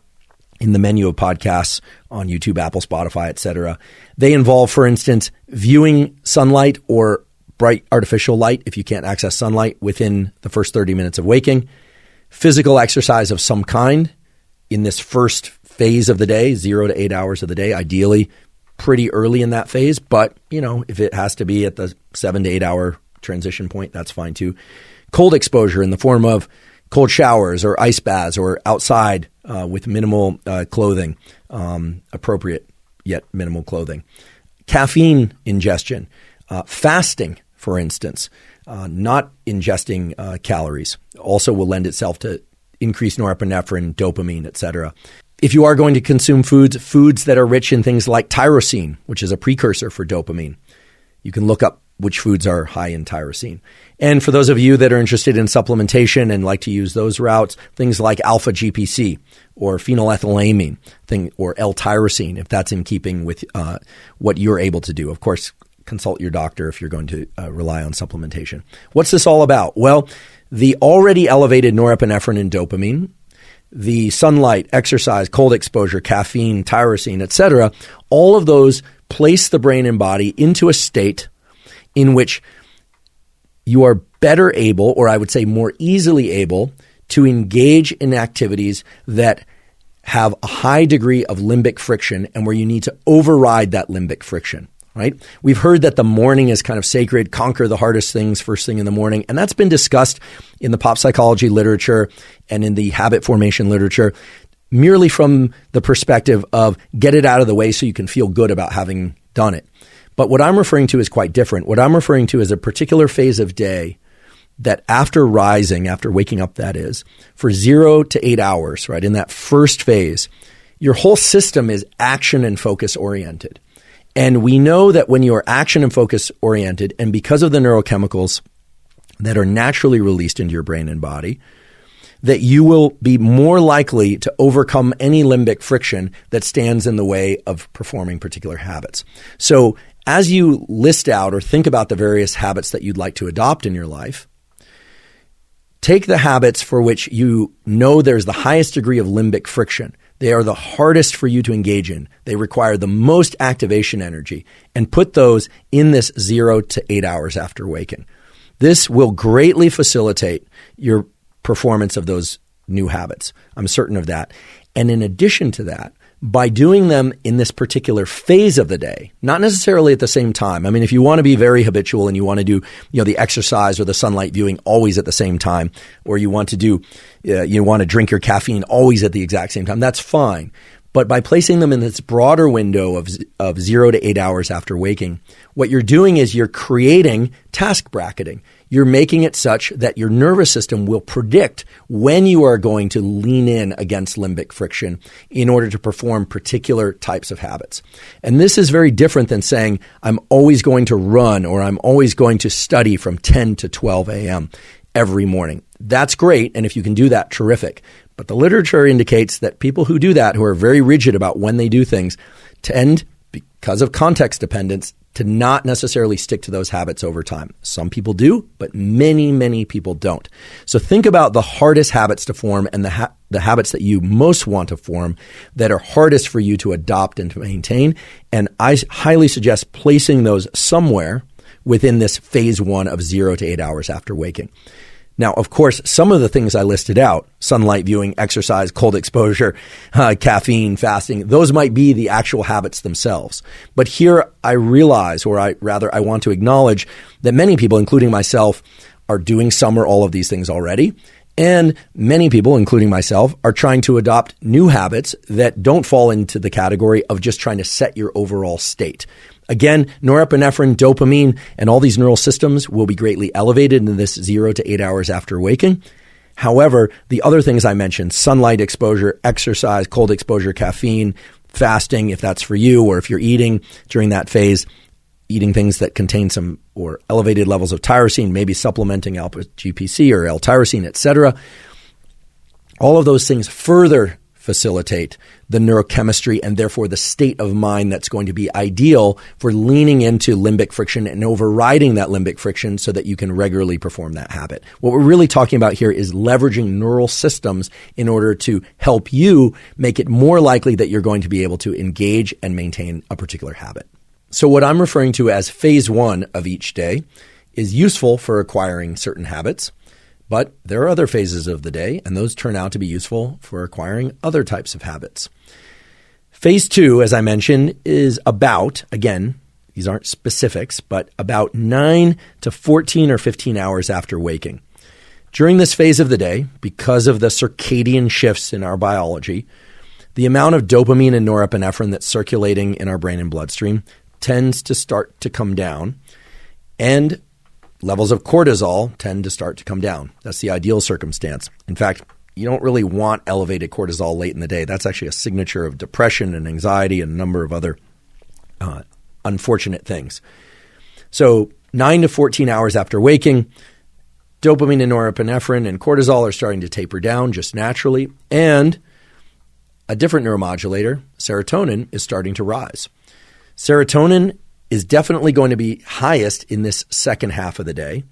in the menu of podcasts on YouTube, Apple, Spotify, etc. They involve, for instance, viewing sunlight or bright artificial light if you can't access sunlight within the first 30 minutes of waking, physical exercise of some kind in this first phase of the day, 0 to 8 hours of the day, ideally pretty early in that phase. But, if it has to be at the 7 to 8 hour transition point, that's fine too. Cold exposure in the form of cold showers or ice baths or outside with minimal clothing, appropriate yet minimal clothing. Caffeine ingestion, fasting, for instance, not ingesting calories also will lend itself to increased norepinephrine, dopamine, etc. If you are going to consume foods that are rich in things like tyrosine, which is a precursor for dopamine, you can look up which foods are high in tyrosine. And for those of you that are interested in supplementation and like to use those routes, things like alpha GPC or phenylethylamine or L-tyrosine, if that's in keeping with what you're able to do. Of course, consult your doctor if you're going to rely on supplementation. What's this all about? Well, the already elevated norepinephrine and dopamine, the sunlight, exercise, cold exposure, caffeine, tyrosine, etc., all of those place the brain and body into a state in which you are better able, or I would say more easily able, to engage in activities that have a high degree of limbic friction and where you need to override that limbic friction, right? We've heard that the morning is kind of sacred, conquer the hardest things first thing in the morning, and that's been discussed in the pop psychology literature and in the habit formation literature merely from the perspective of get it out of the way so you can feel good about having done it. But what I'm referring to is quite different. What I'm referring to is a particular phase of day that after rising, after waking up that is, for 0 to 8 hours, right, in that first phase, your whole system is action and focus oriented. And we know that when you are action and focus oriented, and because of the neurochemicals that are naturally released into your brain and body, that you will be more likely to overcome any limbic friction that stands in the way of performing particular habits. So as you list out or think about the various habits that you'd like to adopt in your life, take the habits for which you know there's the highest degree of limbic friction. They are the hardest for you to engage in. They require the most activation energy, and put those in this 0 to 8 hours after waking. This will greatly facilitate your performance of those new habits. I'm certain of that. And in addition to that, by doing them in this particular phase of the day, not necessarily at the same time. I mean, if you want to be very habitual and you want to do, the exercise or the sunlight viewing always at the same time, or you want to do, you want to drink your caffeine always at the exact same time, that's fine. But by placing them in this broader window of 0 to 8 hours after waking, what you're doing is you're creating task bracketing. You're making it such that your nervous system will predict when you are going to lean in against limbic friction in order to perform particular types of habits. And this is very different than saying, I'm always going to run or I'm always going to study from 10 to 12 a.m. every morning. That's great. And if you can do that, terrific. But the literature indicates that people who do that, who are very rigid about when they do things, tend, because of context dependence, to not necessarily stick to those habits over time. Some people do, but many, many people don't. So think about the hardest habits to form and the habits that you most want to form that are hardest for you to adopt and to maintain. And I highly suggest placing those somewhere within this phase 1 of 0 to 8 hours after waking. Now, of course, some of the things I listed out, sunlight viewing, exercise, cold exposure, caffeine, fasting, those might be the actual habits themselves. But here I realize, or I want to acknowledge that many people, including myself, are doing some or all of these things already. And many people, including myself, are trying to adopt new habits that don't fall into the category of just trying to set your overall state. Again, norepinephrine, dopamine, and all these neural systems will be greatly elevated in this 0 to 8 hours after waking. However, the other things I mentioned, sunlight exposure, exercise, cold exposure, caffeine, fasting, if that's for you, or if you're eating during that phase, eating things that contain some or elevated levels of tyrosine, maybe supplementing alpha-GPC or L-tyrosine, etc. All of those things further facilitate the neurochemistry and therefore the state of mind that's going to be ideal for leaning into limbic friction and overriding that limbic friction so that you can regularly perform that habit. What we're really talking about here is leveraging neural systems in order to help you make it more likely that you're going to be able to engage and maintain a particular habit. So what I'm referring to as phase 1 of each day is useful for acquiring certain habits. But there are other phases of the day, and those turn out to be useful for acquiring other types of habits. Phase 2, as I mentioned, is about, again, these aren't specifics, but about 9 to 14 or 15 hours after waking. During this phase of the day, because of the circadian shifts in our biology, the amount of dopamine and norepinephrine that's circulating in our brain and bloodstream tends to start to come down, and levels of cortisol tend to start to come down. That's the ideal circumstance. In fact, you don't really want elevated cortisol late in the day. That's actually a signature of depression and anxiety and a number of other unfortunate things. So 9 to 14 hours after waking, dopamine and norepinephrine and cortisol are starting to taper down just naturally. And a different neuromodulator, serotonin, is starting to rise. Serotonin is definitely going to be highest in this second half of the day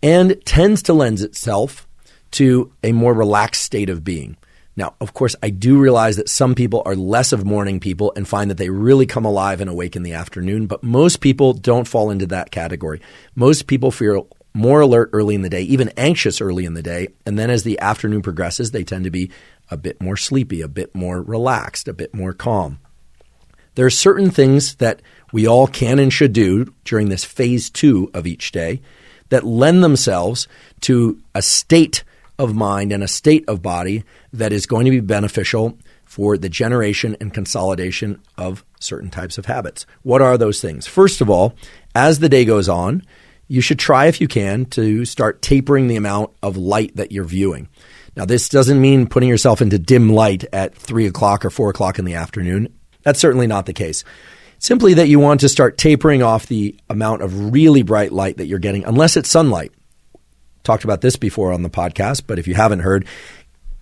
and tends to lend itself to a more relaxed state of being. Now, of course, I do realize that some people are less of morning people and find that they really come alive and awake in the afternoon, but most people don't fall into that category. Most people feel more alert early in the day, even anxious early in the day, and then as the afternoon progresses, they tend to be a bit more sleepy, a bit more relaxed, a bit more calm. There are certain things that we all can and should do during this phase 2 of each day that lend themselves to a state of mind and a state of body that is going to be beneficial for the generation and consolidation of certain types of habits. What are those things? First of all, as the day goes on, you should try, if you can, to start tapering the amount of light that you're viewing. Now, this doesn't mean putting yourself into dim light at 3 o'clock or 4 o'clock in the afternoon. That's certainly not the case. Simply that you want to start tapering off the amount of really bright light that you're getting, unless it's sunlight. Talked about this before on the podcast, but if you haven't heard,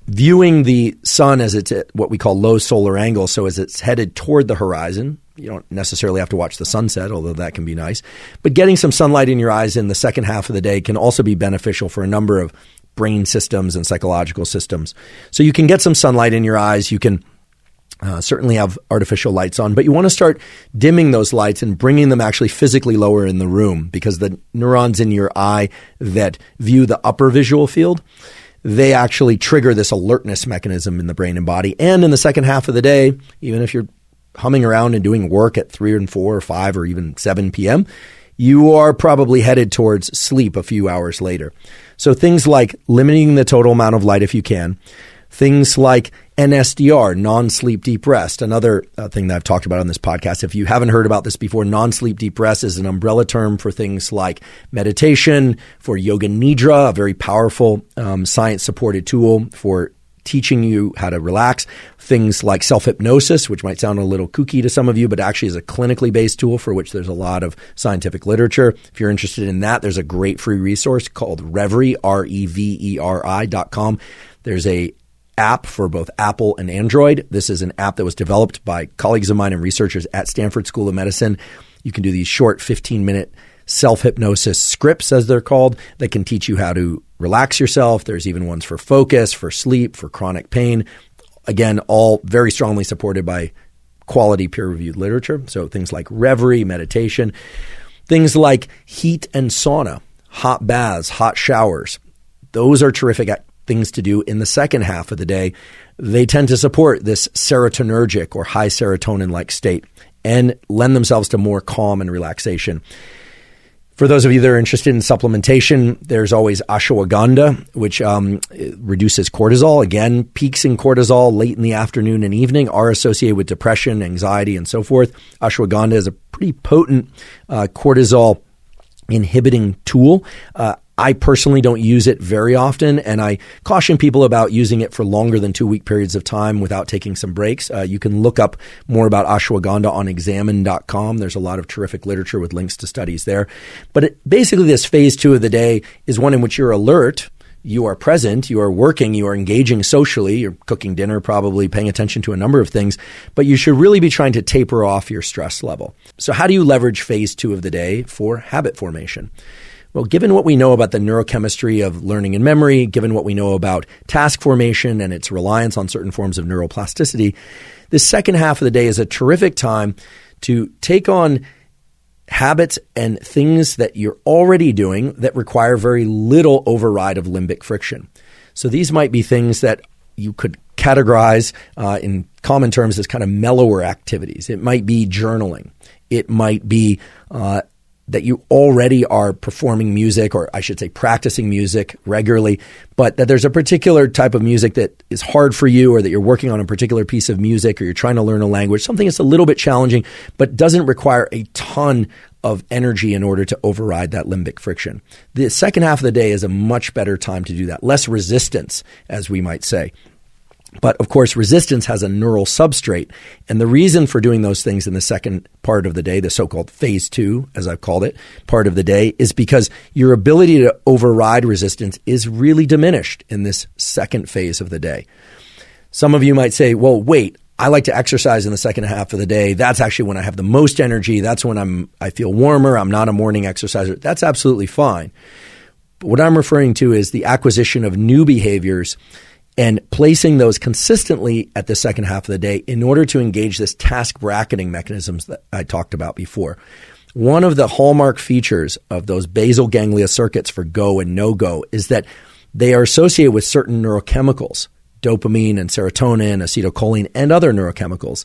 viewing the sun as it's at what we call low solar angle, so as it's headed toward the horizon, you don't necessarily have to watch the sunset, although that can be nice. But getting some sunlight in your eyes in the second half of the day can also be beneficial for a number of brain systems and psychological systems. So you can get some sunlight in your eyes. You can certainly have artificial lights on, but you want to start dimming those lights and bringing them actually physically lower in the room, because the neurons in your eye that view the upper visual field, they actually trigger this alertness mechanism in the brain and body. And in the second half of the day, even if you're humming around and doing work at 3 and 4 or 5 or even 7 p.m., you are probably headed towards sleep a few hours later. So things like limiting the total amount of light if you can, things like NSDR, non-sleep deep rest, another thing that I've talked about on this podcast. If you haven't heard about this before, non-sleep deep rest is an umbrella term for things like meditation, for yoga nidra, a very powerful science-supported tool for teaching you how to relax, things like self-hypnosis, which might sound a little kooky to some of you, but actually is a clinically based tool for which there's a lot of scientific literature. If you're interested in that, there's a great free resource called Reveri, REVERI.com. There's a app for both Apple and Android. This is an app that was developed by colleagues of mine and researchers at Stanford School of Medicine. You can do these short 15-minute self-hypnosis scripts, as they're called, that can teach you how to relax yourself. There's even ones for focus, for sleep, for chronic pain. Again, all very strongly supported by quality peer-reviewed literature. So things like Reveri, meditation, things like heat and sauna, hot baths, hot showers. Those are terrific things to do in the second half of the day. They tend to support this serotonergic or high serotonin-like state and lend themselves to more calm and relaxation. For those of you that are interested in supplementation, there's always ashwagandha, which reduces cortisol. Again, peaks in cortisol late in the afternoon and evening are associated with depression, anxiety, and so forth. Ashwagandha is a pretty potent cortisol inhibiting tool. I personally don't use it very often, and I caution people about using it for longer than 2-week periods of time without taking some breaks. You can look up more about ashwagandha on examine.com. There's a lot of terrific literature with links to studies there. But basically, this phase 2 of the day is one in which you're alert, you are present, you are working, you are engaging socially, you're cooking dinner, probably paying attention to a number of things, but you should really be trying to taper off your stress level. So how do you leverage phase 2 of the day for habit formation? Well, given what we know about the neurochemistry of learning and memory, given what we know about task formation and its reliance on certain forms of neuroplasticity, this second half of the day is a terrific time to take on habits and things that you're already doing that require very little override of limbic friction. So these might be things that you could categorize in common terms as kind of mellower activities. It might be journaling. It might be that you already are performing music, or I should say practicing music regularly, but that there's a particular type of music that is hard for you, or that you're working on a particular piece of music, or you're trying to learn a language, something that's a little bit challenging, but doesn't require a ton of energy in order to override that limbic friction. The second half of the day is a much better time to do that. Less resistance, as we might say. But of course, resistance has a neural substrate. And the reason for doing those things in the second part of the day, the so-called phase 2, as I've called it, part of the day, is because your ability to override resistance is really diminished in this second phase of the day. Some of you might say, well, wait, I like to exercise in the second half of the day. That's actually when I have the most energy. That's when I feel warmer. I'm not a morning exerciser. That's absolutely fine. But what I'm referring to is the acquisition of new behaviors and placing those consistently at the second half of the day in order to engage this task bracketing mechanisms that I talked about before. One of the hallmark features of those basal ganglia circuits for go and no-go is that they are associated with certain neurochemicals, dopamine and serotonin, acetylcholine, and other neurochemicals.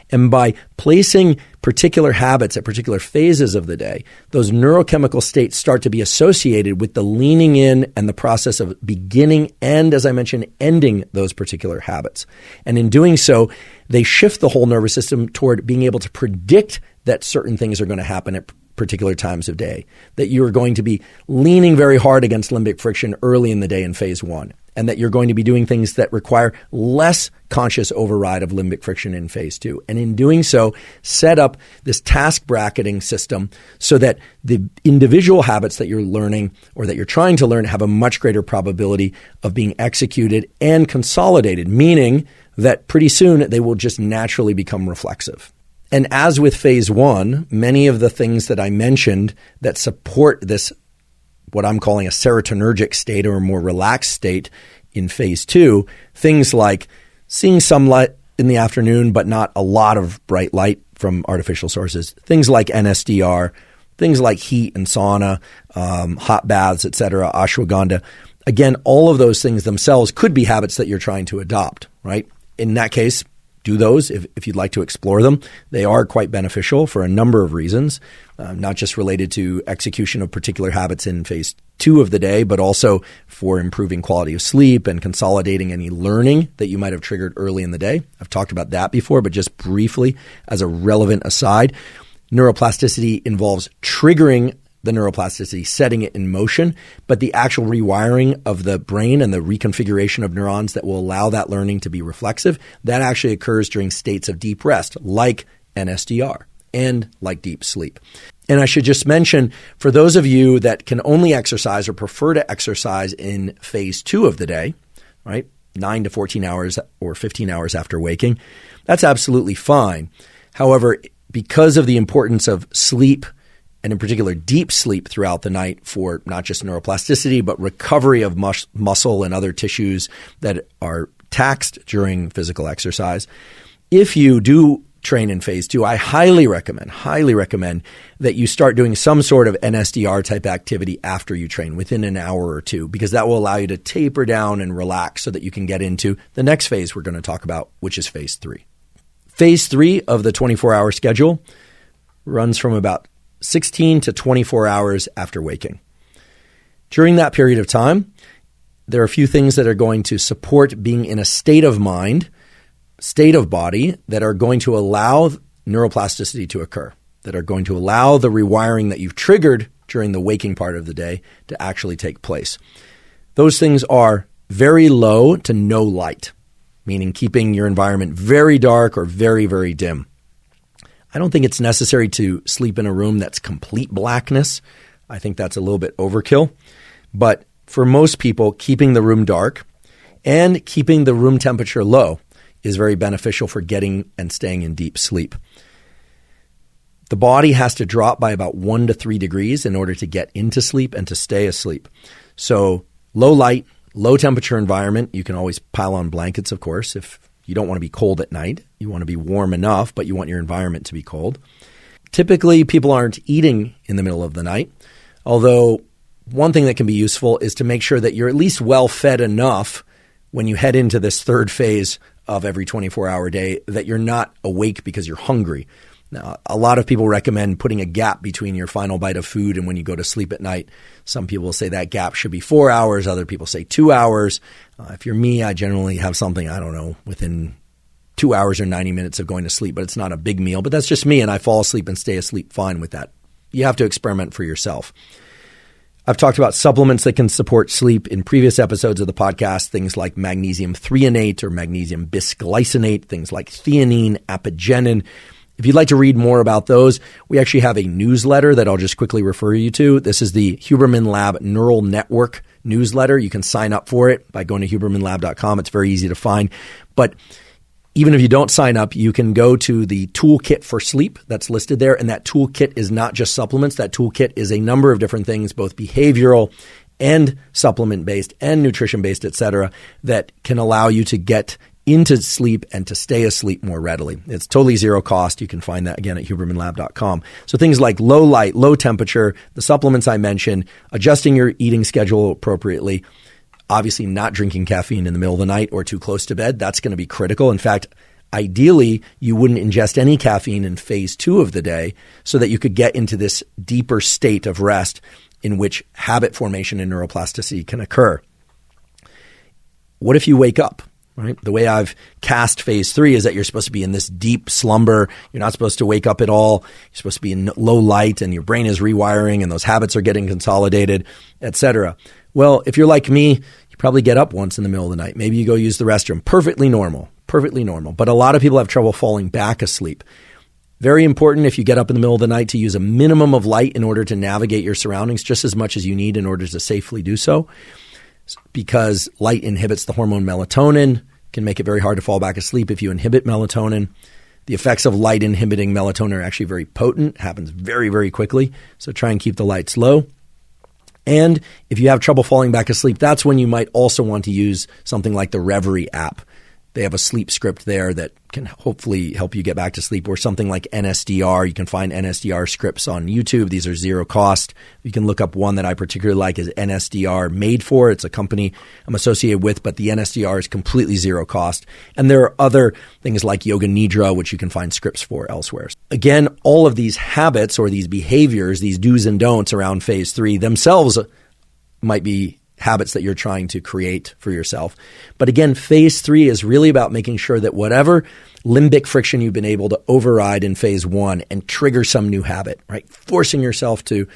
And by placing particular habits at particular phases of the day, those neurochemical states start to be associated with the leaning in and the process of beginning and, as I mentioned, ending those particular habits. And in doing so, they shift the whole nervous system toward being able to predict that certain things are going to happen at particular times of day, that you're going to be leaning very hard against limbic friction early in the day in phase 1. And that you're going to be doing things that require less conscious override of limbic friction in phase 2. And in doing so, set up this task bracketing system so that the individual habits that you're learning or that you're trying to learn have a much greater probability of being executed and consolidated, meaning that pretty soon they will just naturally become reflexive. And as with phase 1, many of the things that I mentioned that support this, what I'm calling a serotonergic state or a more relaxed state in phase 2, things like seeing sunlight in the afternoon, but not a lot of bright light from artificial sources, things like NSDR, things like heat and sauna, hot baths, etc., ashwagandha. Again, all of those things themselves could be habits that you're trying to adopt, right? In that case, do those if you'd like to explore them. They are quite beneficial for a number of reasons, not just related to execution of particular habits in phase 2 of the day, but also for improving quality of sleep and consolidating any learning that you might have triggered early in the day. I've talked about that before, but just briefly as a relevant aside, neuroplasticity involves triggering the neuroplasticity, setting it in motion, but the actual rewiring of the brain and the reconfiguration of neurons that will allow that learning to be reflexive, that actually occurs during states of deep rest, like NSDR and like deep sleep. And I should just mention, for those of you that can only exercise or prefer to exercise in phase 2 of the day, right, 9 to 14 hours or 15 hours after waking, that's absolutely fine. However, because of the importance of sleep, and in particular deep sleep throughout the night for not just neuroplasticity, but recovery of muscle and other tissues that are taxed during physical exercise. If you do train in phase 2, I highly recommend that you start doing some sort of NSDR type activity after you train within an hour or two, because that will allow you to taper down and relax so that you can get into the next phase we're going to talk about, which is phase 3. Phase 3 of the 24-hour schedule runs from about 16 to 24 hours after waking. During that period of time, there are a few things that are going to support being in a state of mind, state of body, that are going to allow neuroplasticity to occur, that are going to allow the rewiring that you've triggered during the waking part of the day to actually take place. Those things are very low to no light, meaning keeping your environment very dark or very, very dim. I don't think it's necessary to sleep in a room that's complete blackness. I think that's a little bit overkill. But for most people, keeping the room dark and keeping the room temperature low is very beneficial for getting and staying in deep sleep. The body has to drop by about 1 to 3 degrees in order to get into sleep and to stay asleep. So low light, low temperature environment. You can always pile on blankets, of course, if you don't want to be cold at night. You want to be warm enough, but you want your environment to be cold. Typically, people aren't eating in the middle of the night, although one thing that can be useful is to make sure that you're at least well fed enough when you head into this third phase of every 24-hour day that you're not awake because you're hungry. Now, a lot of people recommend putting a gap between your final bite of food and when you go to sleep at night. Some people say that gap should be 4 hours. Other people say 2 hours. If you're me, I generally have something, within 2 hours or 90 minutes of going to sleep, but it's not a big meal. But that's just me, and I fall asleep and stay asleep fine with that. You have to experiment for yourself. I've talked about supplements that can support sleep in previous episodes of the podcast, things like magnesium threonate or magnesium bisglycinate, things like theanine, apigenin. If you'd like to read more about those, we actually have a newsletter that I'll just quickly refer you to. This is the Huberman Lab Neural Network newsletter. You can sign up for it by going to hubermanlab.com. It's very easy to find. But even if you don't sign up, you can go to the toolkit for sleep that's listed there. And that toolkit is not just supplements. That toolkit is a number of different things, both behavioral and supplement-based and nutrition-based, et cetera, that can allow you to get into sleep and to stay asleep more readily. It's totally zero cost. You can find that again at hubermanlab.com. So things like low light, low temperature, the supplements I mentioned, adjusting your eating schedule appropriately, obviously not drinking caffeine in the middle of the night or too close to bed. That's going to be critical. In fact, ideally, you wouldn't ingest any caffeine in phase 2 of the day so that you could get into this deeper state of rest in which habit formation and neuroplasticity can occur. What if you wake up? Right? The way I've cast phase 3 is that you're supposed to be in this deep slumber. You're not supposed to wake up at all. You're supposed to be in low light and your brain is rewiring and those habits are getting consolidated, etc. Well, if you're like me, you probably get up once in the middle of the night. Maybe you go use the restroom. Perfectly normal. But a lot of people have trouble falling back asleep. Very important if you get up in the middle of the night to use a minimum of light in order to navigate your surroundings, just as much as you need in order to safely do so. Because light inhibits the hormone melatonin, can make it very hard to fall back asleep if you inhibit melatonin. The effects of light inhibiting melatonin are actually very potent, happens very, very quickly. So try and keep the lights low. And if you have trouble falling back asleep, that's when you might also want to use something like the Reverie app. They have a sleep script there that can hopefully help you get back to sleep, or something like NSDR. You can find NSDR scripts on YouTube. These are zero cost. You can look up one that I particularly like is NSDR Made For. It's a company I'm associated with, but the NSDR is completely zero cost. And there are other things like Yoga Nidra, which you can find scripts for elsewhere. Again, all of these habits or these behaviors, these do's and don'ts around phase 3 themselves might be habits that you're trying to create for yourself. But again, phase 3 is really about making sure that whatever limbic friction you've been able to override in phase 1 and trigger some new habit, right? Forcing yourself to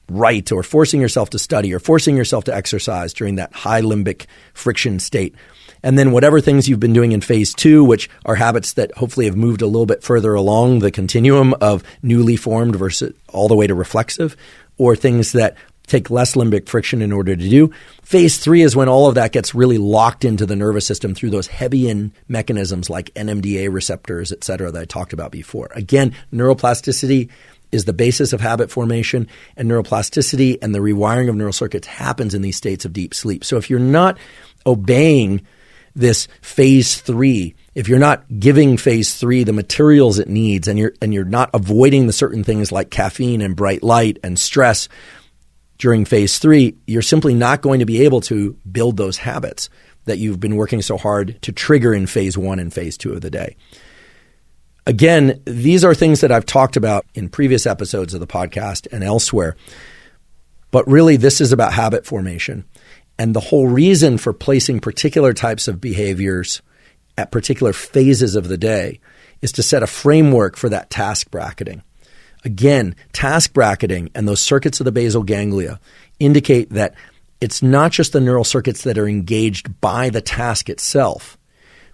write, or forcing yourself to study, or forcing yourself to exercise during that high limbic friction state. And then whatever things you've been doing in phase 2, which are habits that hopefully have moved a little bit further along the continuum of newly formed versus all the way to reflexive, or things that take less limbic friction in order to do. Phase 3 is when all of that gets really locked into the nervous system through those Hebbian mechanisms like NMDA receptors, et cetera, that I talked about before. Again, neuroplasticity is the basis of habit formation, and neuroplasticity and the rewiring of neural circuits happens in these states of deep sleep. So if you're not obeying this phase 3, if you're not giving phase 3 the materials it needs, and you're not avoiding the certain things like caffeine and bright light and stress during phase 3, you're simply not going to be able to build those habits that you've been working so hard to trigger in phase 1 and phase 2 of the day. Again, these are things that I've talked about in previous episodes of the podcast and elsewhere. But really, this is about habit formation. And the whole reason for placing particular types of behaviors at particular phases of the day is to set a framework for that task bracketing. Again, task bracketing and those circuits of the basal ganglia indicate that it's not just the neural circuits that are engaged by the task itself,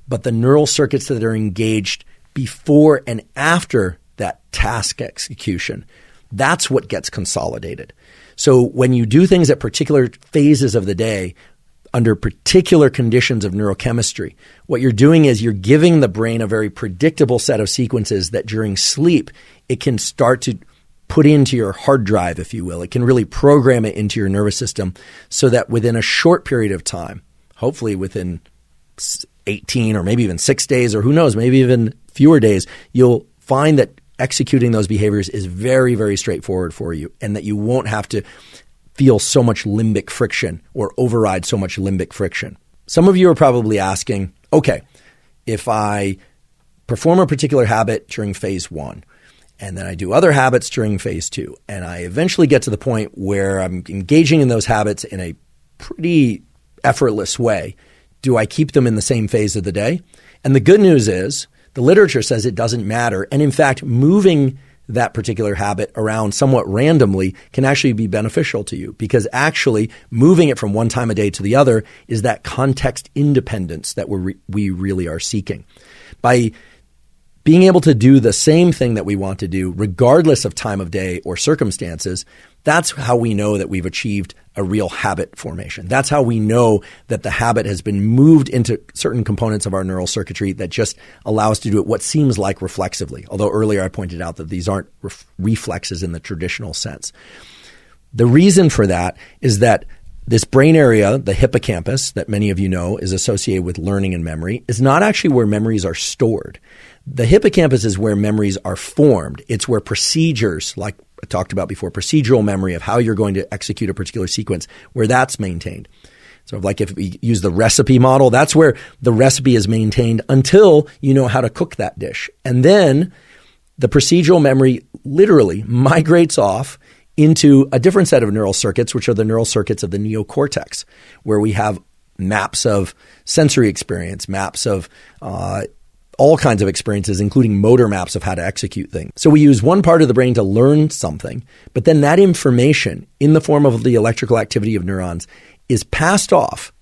but the neural circuits that are engaged before and after that task execution. That's what gets consolidated. So when you do things at particular phases of the day, under particular conditions of neurochemistry, what you're doing is you're giving the brain a very predictable set of sequences that during sleep, it can start to put into your hard drive, if you will. It can really program it into your nervous system so that within a short period of time, hopefully within 18 or maybe even 6 days, or who knows, maybe even fewer days, you'll find that executing those behaviors is very, very straightforward for you, and that you won't have to feel so much limbic friction or override so much limbic friction. Some of you are probably asking, okay, if I perform a particular habit during phase 1, and then I do other habits during phase 2, and I eventually get to the point where I'm engaging in those habits in a pretty effortless way, do I keep them in the same phase of the day? And the good news is the literature says it doesn't matter. And in fact, moving that particular habit around somewhat randomly can actually be beneficial to you, because actually moving it from one time a day to the other is that context independence that we really are seeking. By being able to do the same thing that we want to do regardless of time of day or circumstances, that's how we know that we've achieved a real habit formation. That's how we know that the habit has been moved into certain components of our neural circuitry that just allow us to do it what seems like reflexively. Although earlier I pointed out that these aren't reflexes in the traditional sense. The reason for that is that this brain area, the hippocampus, that many of you know is associated with learning and memory, is not actually where memories are stored. The hippocampus is where memories are formed. It's where procedures, like I talked about before, procedural memory of how you're going to execute a particular sequence, where that's maintained. So like if we use the recipe model, that's where the recipe is maintained until you know how to cook that dish. And then the procedural memory literally migrates off into a different set of neural circuits, which are the neural circuits of the neocortex, where we have maps of sensory experience, maps of all kinds of experiences, including motor maps of how to execute things. So we use one part of the brain to learn something, but then that information in the form of the electrical activity of neurons is passed off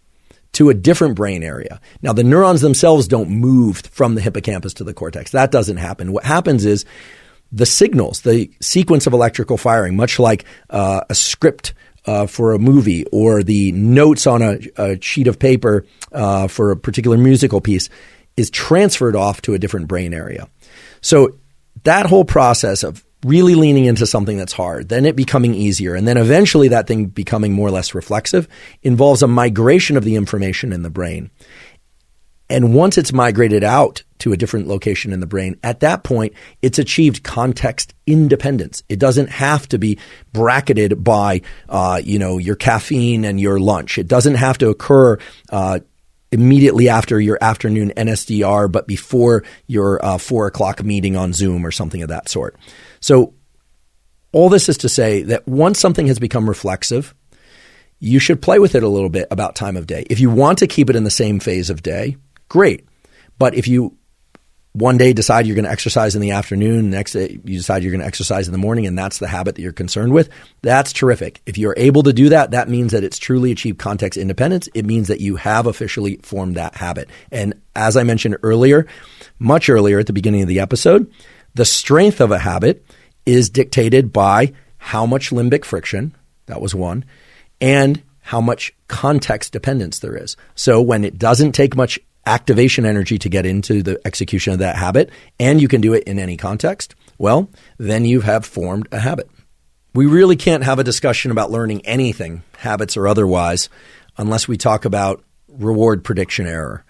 to a different brain area. Now, the neurons themselves don't move from the hippocampus to the cortex. That doesn't happen. What happens is the signals, the sequence of electrical firing, much like a script for a movie or the notes on a sheet of paper for a particular musical piece, is transferred off to a different brain area. So that whole process of really leaning into something that's hard, then it becoming easier, and then eventually that thing becoming more or less reflexive, involves a migration of the information in the brain. And once it's migrated out to a different location in the brain, at that point, it's achieved context independence. It doesn't have to be bracketed by, your caffeine and your lunch. It doesn't have to occur immediately after your afternoon NSDR, but before your 4 o'clock meeting on Zoom or something of that sort. So all this is to say that once something has become reflexive, you should play with it a little bit about time of day. If you want to keep it in the same phase of day, great. But if you one day decide you're going to exercise in the afternoon, next day you decide you're going to exercise in the morning, and that's the habit that you're concerned with, that's terrific. If you're able to do that, that means that it's truly achieved context independence. It means that you have officially formed that habit. And as I mentioned earlier, much earlier at the beginning of the episode, the strength of a habit is dictated by how much limbic friction, that was one, and how much context dependence there is. So when it doesn't take much activation energy to get into the execution of that habit, and you can do it in any context, well, then you have formed a habit. We really can't have a discussion about learning anything, habits or otherwise, unless we talk about reward prediction error.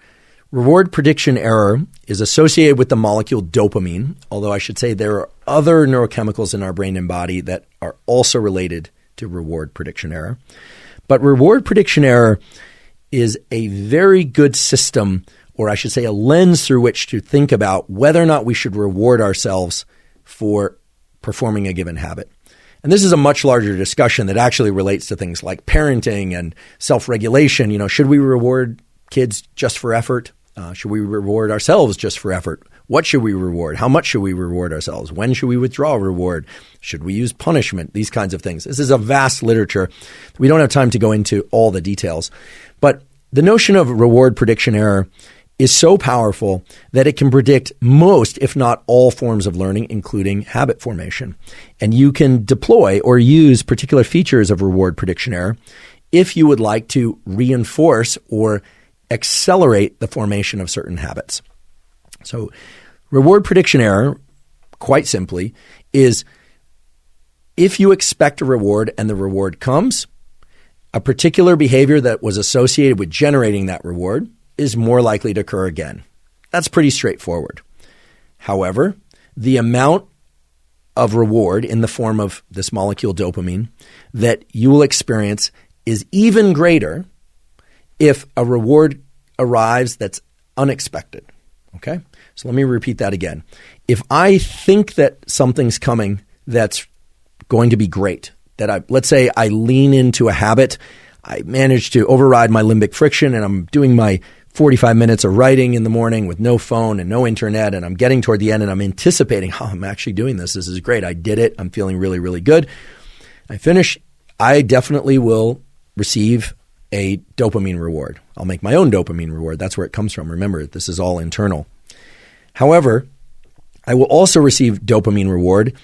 Reward prediction error is associated with the molecule dopamine, although I should say there are other neurochemicals in our brain and body that are also related to reward prediction error. But reward prediction error is a very good system, or I should say a lens through which to think about whether or not we should reward ourselves for performing a given habit. And this is a much larger discussion that actually relates to things like parenting and self-regulation. Should we reward kids just for effort? Should we reward ourselves just for effort? What should we reward? How much should we reward ourselves? When should we withdraw reward? Should we use punishment? These kinds of things. This is a vast literature. We don't have time to go into all the details. But the notion of reward prediction error is so powerful that it can predict most, if not all, forms of learning, including habit formation. And you can deploy or use particular features of reward prediction error if you would like to reinforce or accelerate the formation of certain habits. So reward prediction error, quite simply, is if you expect a reward and the reward comes, a particular behavior that was associated with generating that reward is more likely to occur again. That's pretty straightforward. However, the amount of reward in the form of this molecule dopamine that you will experience is even greater if a reward arrives that's unexpected. Okay? So let me repeat that again. If I think that something's coming that's going to be great, let's say I lean into a habit, I manage to override my limbic friction, and I'm doing my 45 minutes of writing in the morning with no phone and no internet, and I'm getting toward the end and I'm anticipating, I'm actually doing this. This is great. I did it. I'm feeling really, really good. I finish. I definitely will receive a dopamine reward. I'll make my own dopamine reward. That's where it comes from. Remember, this is all internal. However, I will also receive dopamine reward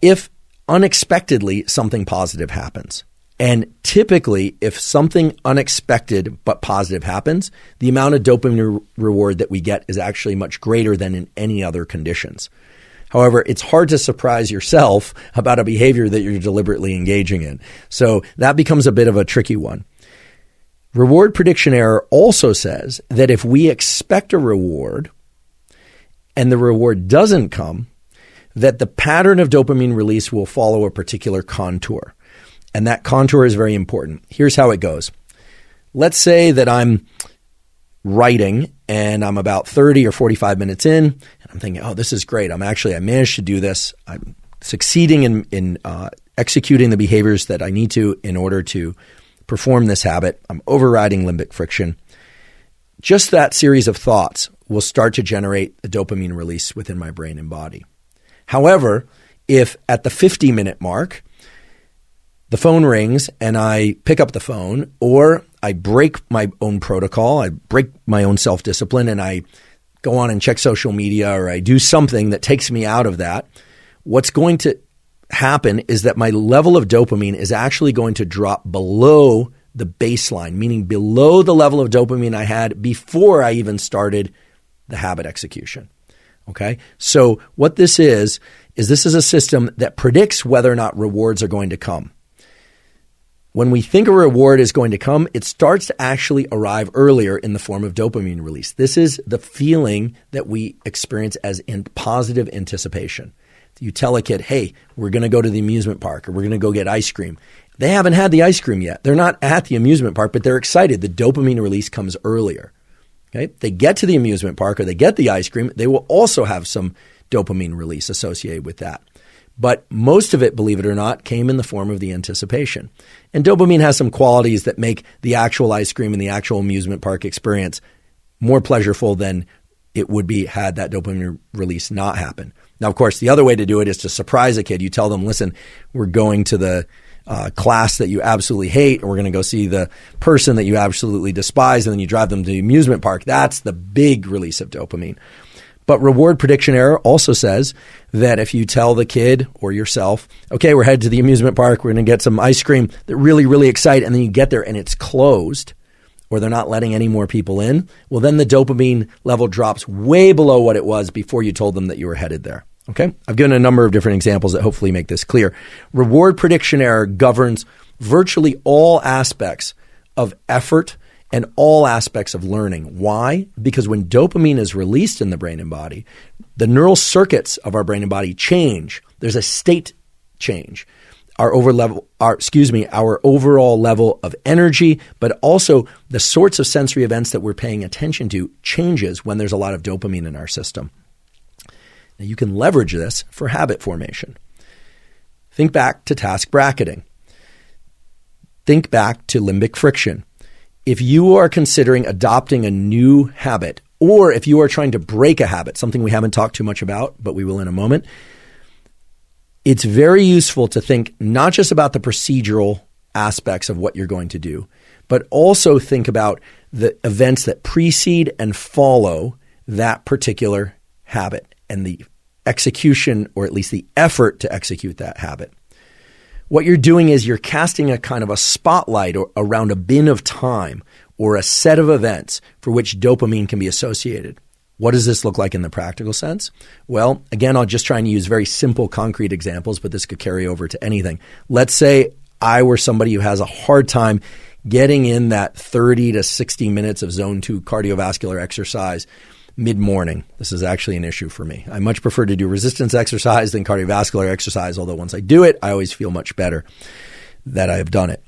if unexpectedly something positive happens. And typically, if something unexpected but positive happens, the amount of dopamine reward that we get is actually much greater than in any other conditions. However, it's hard to surprise yourself about a behavior that you're deliberately engaging in. So that becomes a bit of a tricky one. Reward prediction error also says that if we expect a reward and the reward doesn't come, that the pattern of dopamine release will follow a particular contour. And that contour is very important. Here's how it goes. Let's say that I'm writing and I'm about 30 or 45 minutes in, and I'm thinking, this is great. I managed to do this. I'm succeeding in executing the behaviors that I need to in order to perform this habit. I'm overriding limbic friction. Just that series of thoughts will start to generate a dopamine release within my brain and body. However, if at the 50-minute mark, the phone rings and I pick up the phone, or I break my own protocol, I break my own self-discipline, and I go on and check social media, or I do something that takes me out of that, what's going to happen is that my level of dopamine is actually going to drop below the baseline, meaning below the level of dopamine I had before I even started the habit execution. Okay? So what this is this is a system that predicts whether or not rewards are going to come. when we think a reward is going to come, it starts to actually arrive earlier in the form of dopamine release. This is the feeling that we experience as in positive anticipation. You tell a kid, hey, we're going to go to the amusement park or we're going to go get ice cream. They haven't had the ice cream yet. They're not at the amusement park, but they're excited. The dopamine release comes earlier. Okay? They get to the amusement park or they get the ice cream, they will also have some dopamine release associated with that. But most of it, believe it or not, came in the form of the anticipation. And dopamine has some qualities that make the actual ice cream and the actual amusement park experience more pleasurable than it would be had that dopamine release not happen. Now, of course, the other way to do it is to surprise a kid. You tell them, listen, we're going to the class that you absolutely hate, or we're going to go see the person that you absolutely despise, and then you drive them to the amusement park. That's the big release of dopamine. But reward prediction error also says that if you tell the kid or yourself, okay, we're headed to the amusement park, we're going to get some ice cream, they're really, really excited, and then you get there and it's closed, or they're not letting any more people in, well, then the dopamine level drops way below what it was before you told them that you were headed there. Okay? I've given a number of different examples that hopefully make this clear. Reward prediction error governs virtually all aspects of effort and all aspects of learning. Why? Because when dopamine is released in the brain and body, the neural circuits of our brain and body change. There's a state change. Our overall level of energy, but also the sorts of sensory events that we're paying attention to changes when there's a lot of dopamine in our system. Now, you can leverage this for habit formation. Think back to task bracketing. Think back to limbic friction. If you are considering adopting a new habit, or if you are trying to break a habit, something we haven't talked too much about, but we will in a moment, it's very useful to think not just about the procedural aspects of what you're going to do, but also think about the events that precede and follow that particular habit and the execution, or at least the effort to execute that habit. What you're doing is you're casting a kind of a spotlight around a bin of time or a set of events for which dopamine can be associated. What does this look like in the practical sense? Well, again, I'll just try and use very simple, concrete examples, but this could carry over to anything. Let's say I were somebody who has a hard time getting in that 30 to 60 minutes of zone 2 cardiovascular exercise mid-morning. This is actually an issue for me. I much prefer to do resistance exercise than cardiovascular exercise, although once I do it, I always feel much better that I have done it.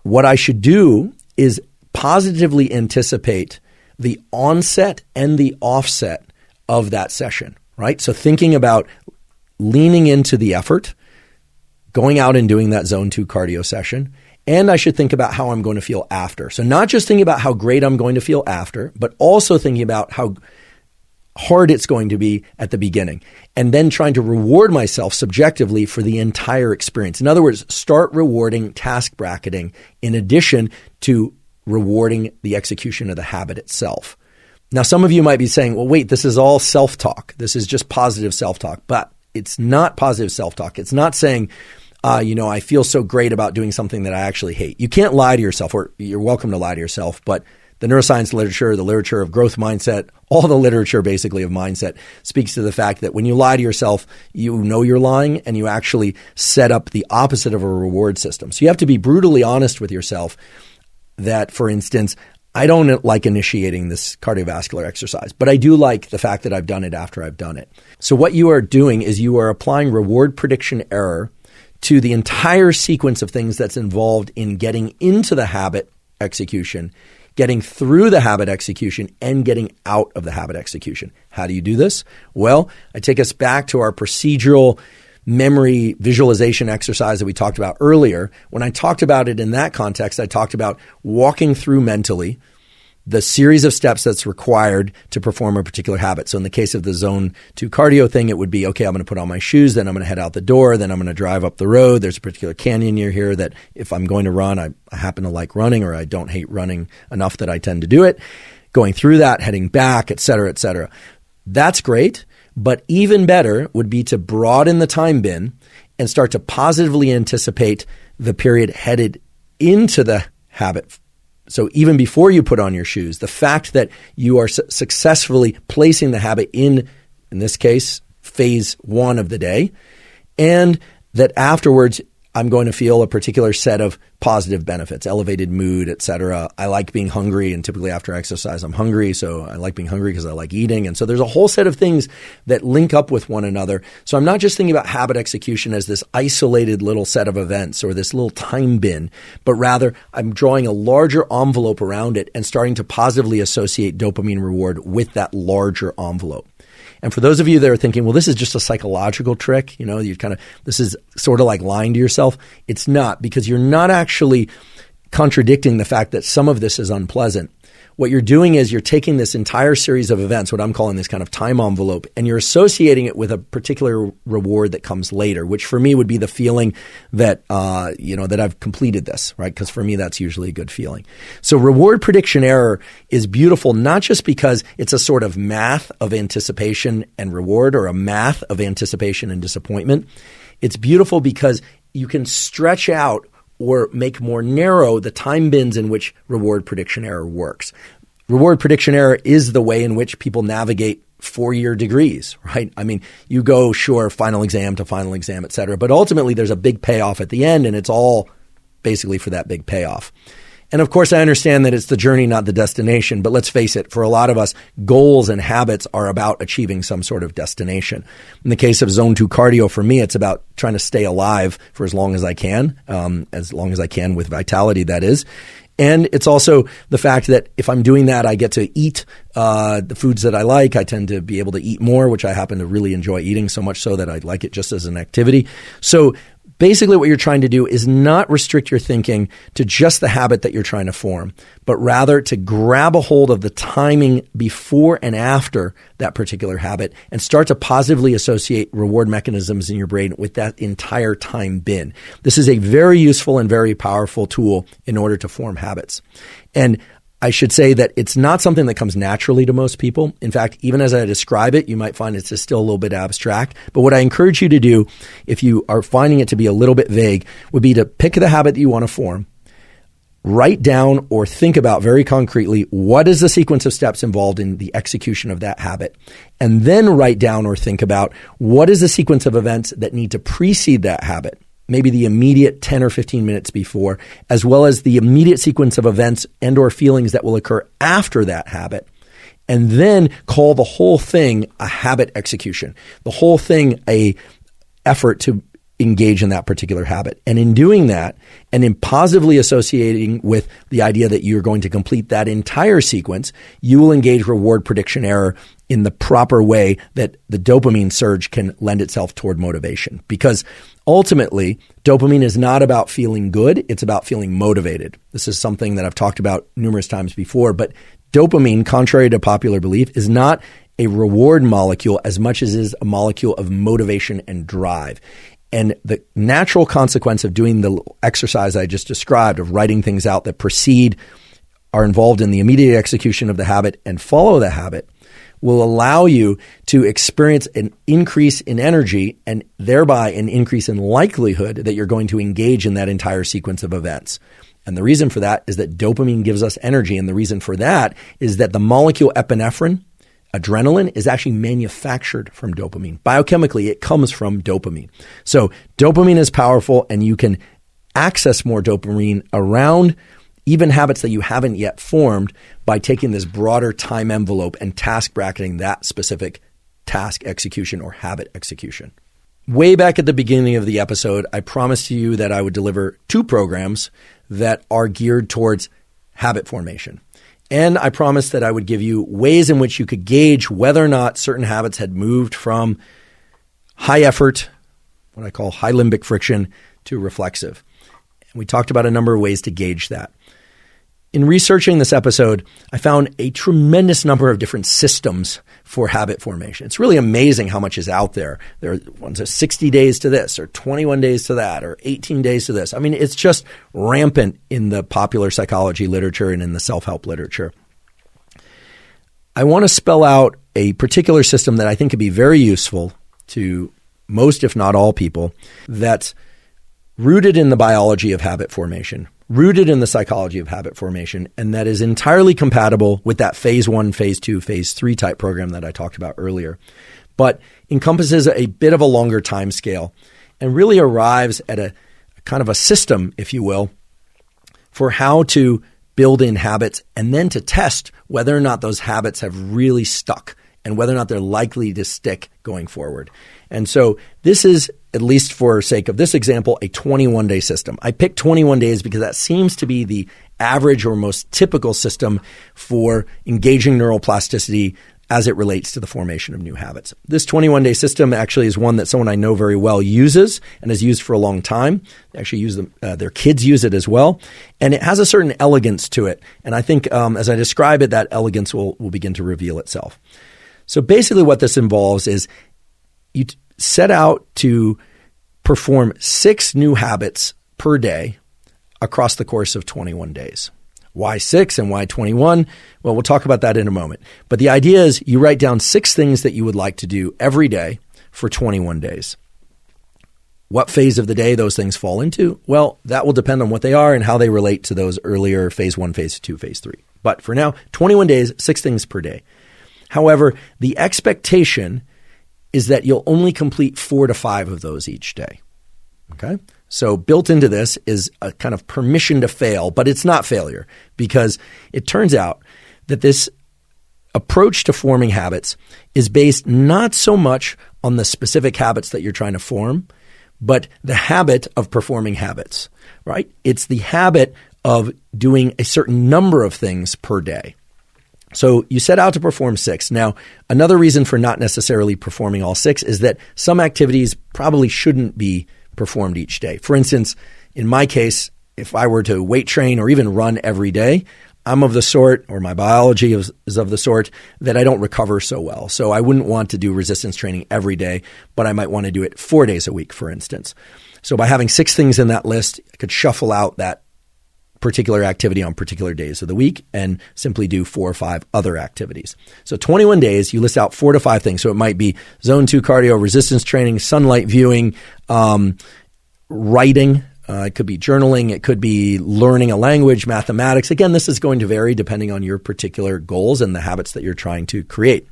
What I should do is positively anticipate the onset and the offset of that session, right? So thinking about leaning into the effort, going out and doing that zone 2 cardio session, and I should think about how I'm going to feel after. So not just thinking about how great I'm going to feel after, but also thinking about how hard it's going to be at the beginning, and then trying to reward myself subjectively for the entire experience. In other words, start rewarding task bracketing in addition to rewarding the execution of the habit itself. Now, some of you might be saying, well, wait, this is all self-talk. This is just positive self-talk, but it's not positive self-talk. It's not saying, I feel so great about doing something that I actually hate. You can't lie to yourself, or you're welcome to lie to yourself, but the neuroscience literature, the literature of growth mindset, all the literature basically of mindset speaks to the fact that when you lie to yourself, you know you're lying and you actually set up the opposite of a reward system. So you have to be brutally honest with yourself that, for instance, I don't like initiating this cardiovascular exercise, but I do like the fact that I've done it after I've done it. So what you are doing is you are applying reward prediction error to the entire sequence of things that's involved in getting into the habit execution, getting through the habit execution, and getting out of the habit execution. How do you do this? Well, I take us back to our procedural memory visualization exercise that we talked about earlier. When I talked about it in that context, I talked about walking through mentally the series of steps that's required to perform a particular habit. So in the case of the zone 2 cardio thing, it would be, okay, I'm going to put on my shoes, then I'm going to head out the door, then I'm going to drive up the road. There's a particular canyon near here that if I'm going to run, I happen to like running, or I don't hate running enough that I tend to do it. Going through that, heading back, et cetera, et cetera. That's great, but even better would be to broaden the time bin and start to positively anticipate the period headed into the habit. So even before you put on your shoes, the fact that you are successfully placing the habit in this case, phase 1 of the day, and that afterwards I'm going to feel a particular set of positive benefits, elevated mood, etc. I like being hungry, and typically after exercise, I'm hungry. So I like being hungry because I like eating. And so there's a whole set of things that link up with one another. So I'm not just thinking about habit execution as this isolated little set of events or this little time bin, but rather I'm drawing a larger envelope around it and starting to positively associate dopamine reward with that larger envelope. And for those of you that are thinking, well, this is just a psychological trick, this is sort of like lying to yourself. It's not, because you're not actually contradicting the fact that some of this is unpleasant. What you're doing is you're taking this entire series of events, what I'm calling this kind of time envelope, and you're associating it with a particular reward that comes later, which for me would be the feeling that, that I've completed this, right? Because for me, that's usually a good feeling. So reward prediction error is beautiful, not just because it's a sort of math of anticipation and reward, or a math of anticipation and disappointment. It's beautiful because you can stretch out or make more narrow the time bins in which reward prediction error works. Reward prediction error is the way in which people navigate four-year degrees, right? I mean, you go, sure, final exam to final exam, et cetera, but ultimately there's a big payoff at the end, and it's all basically for that big payoff. And of course, I understand that it's the journey, not the destination. But let's face it, for a lot of us, goals and habits are about achieving some sort of destination. In the case of Zone 2 cardio, for me, it's about trying to stay alive for as long as I can with vitality, that is. And it's also the fact that if I'm doing that, I get to eat the foods that I like. I tend to be able to eat more, which I happen to really enjoy eating, so much so that I like it just as an activity. So basically, what you're trying to do is not restrict your thinking to just the habit that you're trying to form, but rather to grab a hold of the timing before and after that particular habit and start to positively associate reward mechanisms in your brain with that entire time bin. This is a very useful and very powerful tool in order to form habits. And I should say that it's not something that comes naturally to most people. In fact, even as I describe it, you might find it's just still a little bit abstract. But what I encourage you to do, if you are finding it to be a little bit vague, would be to pick the habit that you want to form, write down or think about very concretely what is the sequence of steps involved in the execution of that habit, and then write down or think about what is the sequence of events that need to precede that habit. Maybe the immediate 10 or 15 minutes before, as well as the immediate sequence of events and or feelings that will occur after that habit. And then call the whole thing a habit execution, the whole thing a effort to engage in that particular habit. And in doing that, and in positively associating with the idea that you're going to complete that entire sequence, you will engage reward prediction error in the proper way that the dopamine surge can lend itself toward motivation. Because ultimately, dopamine is not about feeling good, it's about feeling motivated. This is something that I've talked about numerous times before, but dopamine, contrary to popular belief, is not a reward molecule as much as it is a molecule of motivation and drive. And the natural consequence of doing the exercise I just described, of writing things out that precede, are involved in the immediate execution of the habit and follow the habit, will allow you to experience an increase in energy and thereby an increase in likelihood that you're going to engage in that entire sequence of events. And the reason for that is that dopamine gives us energy. And the reason for that is that the molecule epinephrine, adrenaline, is actually manufactured from dopamine. Biochemically, it comes from dopamine. So dopamine is powerful, and you can access more dopamine around even habits that you haven't yet formed by taking this broader time envelope and task bracketing that specific task execution or habit execution. Way back at the beginning of the episode, I promised you that I would deliver 2 programs that are geared towards habit formation. And I promised that I would give you ways in which you could gauge whether or not certain habits had moved from high effort, what I call high limbic friction, to reflexive. And we talked about a number of ways to gauge that. In researching this episode, I found a tremendous number of different systems for habit formation. It's really amazing how much is out there. There are ones that are 60 days to this, or 21 days to that, or 18 days to this. I mean, it's just rampant in the popular psychology literature and in the self-help literature. I want to spell out a particular system that I think could be very useful to most, if not all people, that's rooted in the biology of habit formation, rooted in the psychology of habit formation, and that is entirely compatible with that phase 1, phase 2, phase 3 type program that I talked about earlier, but encompasses a bit of a longer time scale and really arrives at a kind of a system, if you will, for how to build in habits and then to test whether or not those habits have really stuck and whether or not they're likely to stick going forward. And so this is, at least for sake of this example, a 21-day system. I picked 21 days because that seems to be the average or most typical system for engaging neuroplasticity as it relates to the formation of new habits. This 21-day system actually is one that someone I know very well uses and has used for a long time. They actually use them, their kids use it as well. And it has a certain elegance to it. And I think as I describe it, that elegance will begin to reveal itself. So basically what this involves is you set out to perform 6 new habits per day across the course of 21 days. Why 6 and why 21? Well, we'll talk about that in a moment. But the idea is you write down 6 things that you would like to do every day for 21 days. What phase of the day those things fall into? Well, that will depend on what they are and how they relate to those earlier phase 1, phase 2, phase 3. But for now, 21 days, 6 things per day. However, the expectation is that you'll only complete 4 to 5 of those each day. Okay? So built into this is a kind of permission to fail, but it's not failure because it turns out that this approach to forming habits is based not so much on the specific habits that you're trying to form, but the habit of performing habits, right? It's the habit of doing a certain number of things per day. So you set out to perform 6. Now, another reason for not necessarily performing all 6 is that some activities probably shouldn't be performed each day. For instance, in my case, if I were to weight train or even run every day, I'm of the sort, or my biology is of the sort, that I don't recover so well. So I wouldn't want to do resistance training every day, but I might want to do it 4 days a week, for instance. So by having 6 things in that list, I could shuffle out that particular activity on particular days of the week and simply do 4 or 5 other activities. So 21 days, you list out 4 to 5 things. So it might be zone 2 cardio, resistance training, sunlight viewing, writing. It could be journaling. It could be learning a language, mathematics. Again, this is going to vary depending on your particular goals and the habits that you're trying to create.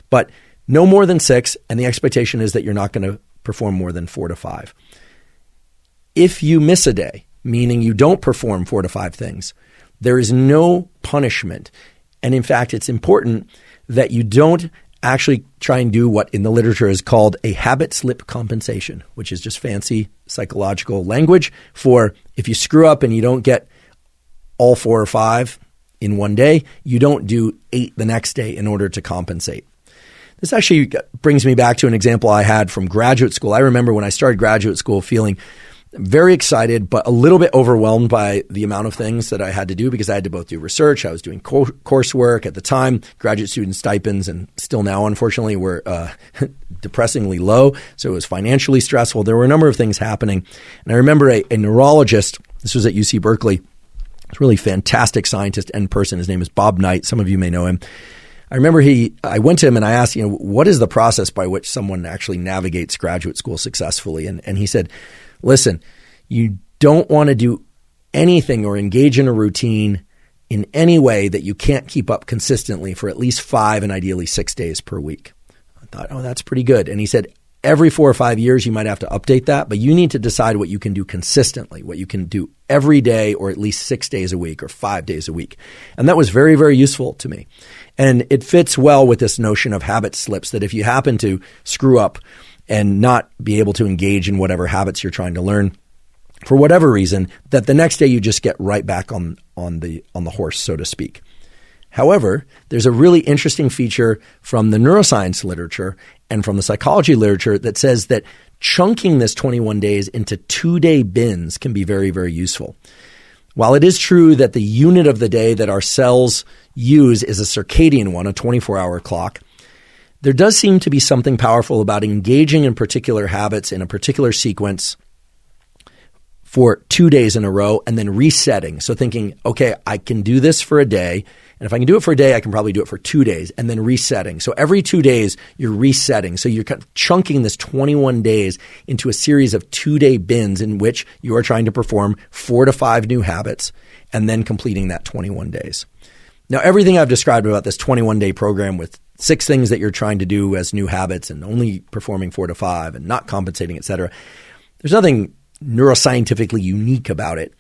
But no more than 6, and the expectation is that you're not going to perform more than 4 to 5. If you miss a day, meaning you don't perform 4 to 5 things, there is no punishment. And in fact, it's important that you don't actually try and do what in the literature is called a habit slip compensation, which is just fancy psychological language for if you screw up and you don't get all 4 or 5 in one day, you don't do 8 the next day in order to compensate. This actually brings me back to an example I had from graduate school. I remember when I started graduate school feeling very excited, but a little bit overwhelmed by the amount of things that I had to do because I had to both do research. I was doing coursework at the time. Graduate student stipends, and still now, unfortunately, were depressingly low. So it was financially stressful. There were a number of things happening. And I remember a neurologist, this was at UC Berkeley, a really fantastic scientist and person. His name is Bob Knight. Some of you may know him. I remember I went to him and I asked, what is the process by which someone actually navigates graduate school successfully? And he said, listen, you don't want to do anything or engage in a routine in any way that you can't keep up consistently for at least 5 and ideally 6 days per week. I thought, that's pretty good. And he said, every 4 or 5 years, you might have to update that, but you need to decide what you can do consistently, what you can do every day or at least 6 days a week or 5 days a week. And that was very, very useful to me. And it fits well with this notion of habit slips, that if you happen to screw up and not be able to engage in whatever habits you're trying to learn for whatever reason, that the next day you just get right back on the horse, so to speak. However, there's a really interesting feature from the neuroscience literature and from the psychology literature that says that chunking this 21 days into 2-day bins can be very, very useful. While it is true that the unit of the day that our cells use is a circadian one, a 24-hour clock, there does seem to be something powerful about engaging in particular habits in a particular sequence for 2 days in a row and then resetting. So thinking, okay, I can do this for a day. And if I can do it for a day, I can probably do it for 2 days and then resetting. So every 2 days, you're resetting. So you're kind of chunking this 21 days into a series of 2-day bins in which you are trying to perform 4 to 5 new habits and then completing that 21 days. Now, everything I've described about this 21-day program with 6 things that you're trying to do as new habits and only performing 4 to 5 and not compensating, et cetera, there's nothing neuroscientifically unique about it,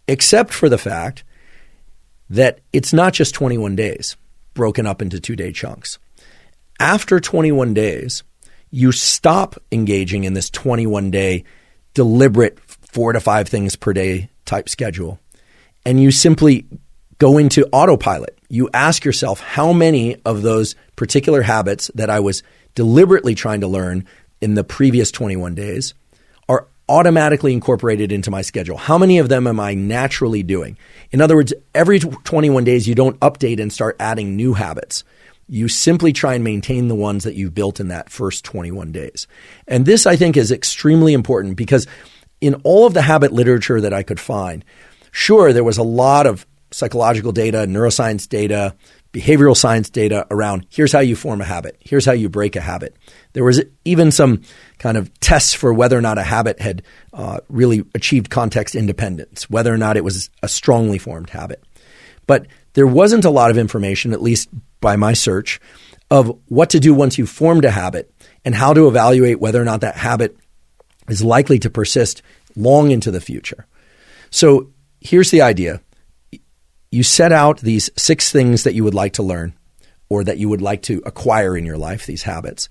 except for the fact that it's not just 21 days broken up into 2-day chunks. After 21 days, you stop engaging in this 21-day deliberate 4 to 5 things per day type schedule, and you simply go into autopilot. You ask yourself, how many of those particular habits that I was deliberately trying to learn in the previous 21 days are automatically incorporated into my schedule? How many of them am I naturally doing? In other words, every 21 days, you don't update and start adding new habits. You simply try and maintain the ones that you've built in that first 21 days. And this, I think, is extremely important because in all of the habit literature that I could find, sure, there was a lot of psychological data, neuroscience data, behavioral science data around here's how you form a habit, here's how you break a habit. There was even some kind of tests for whether or not a habit had really achieved context independence, whether or not it was a strongly formed habit. But there wasn't a lot of information, at least by my search, of what to do once you've formed a habit and how to evaluate whether or not that habit is likely to persist long into the future. So here's the idea. You set out these 6 things that you would like to learn or that you would like to acquire in your life, these habits.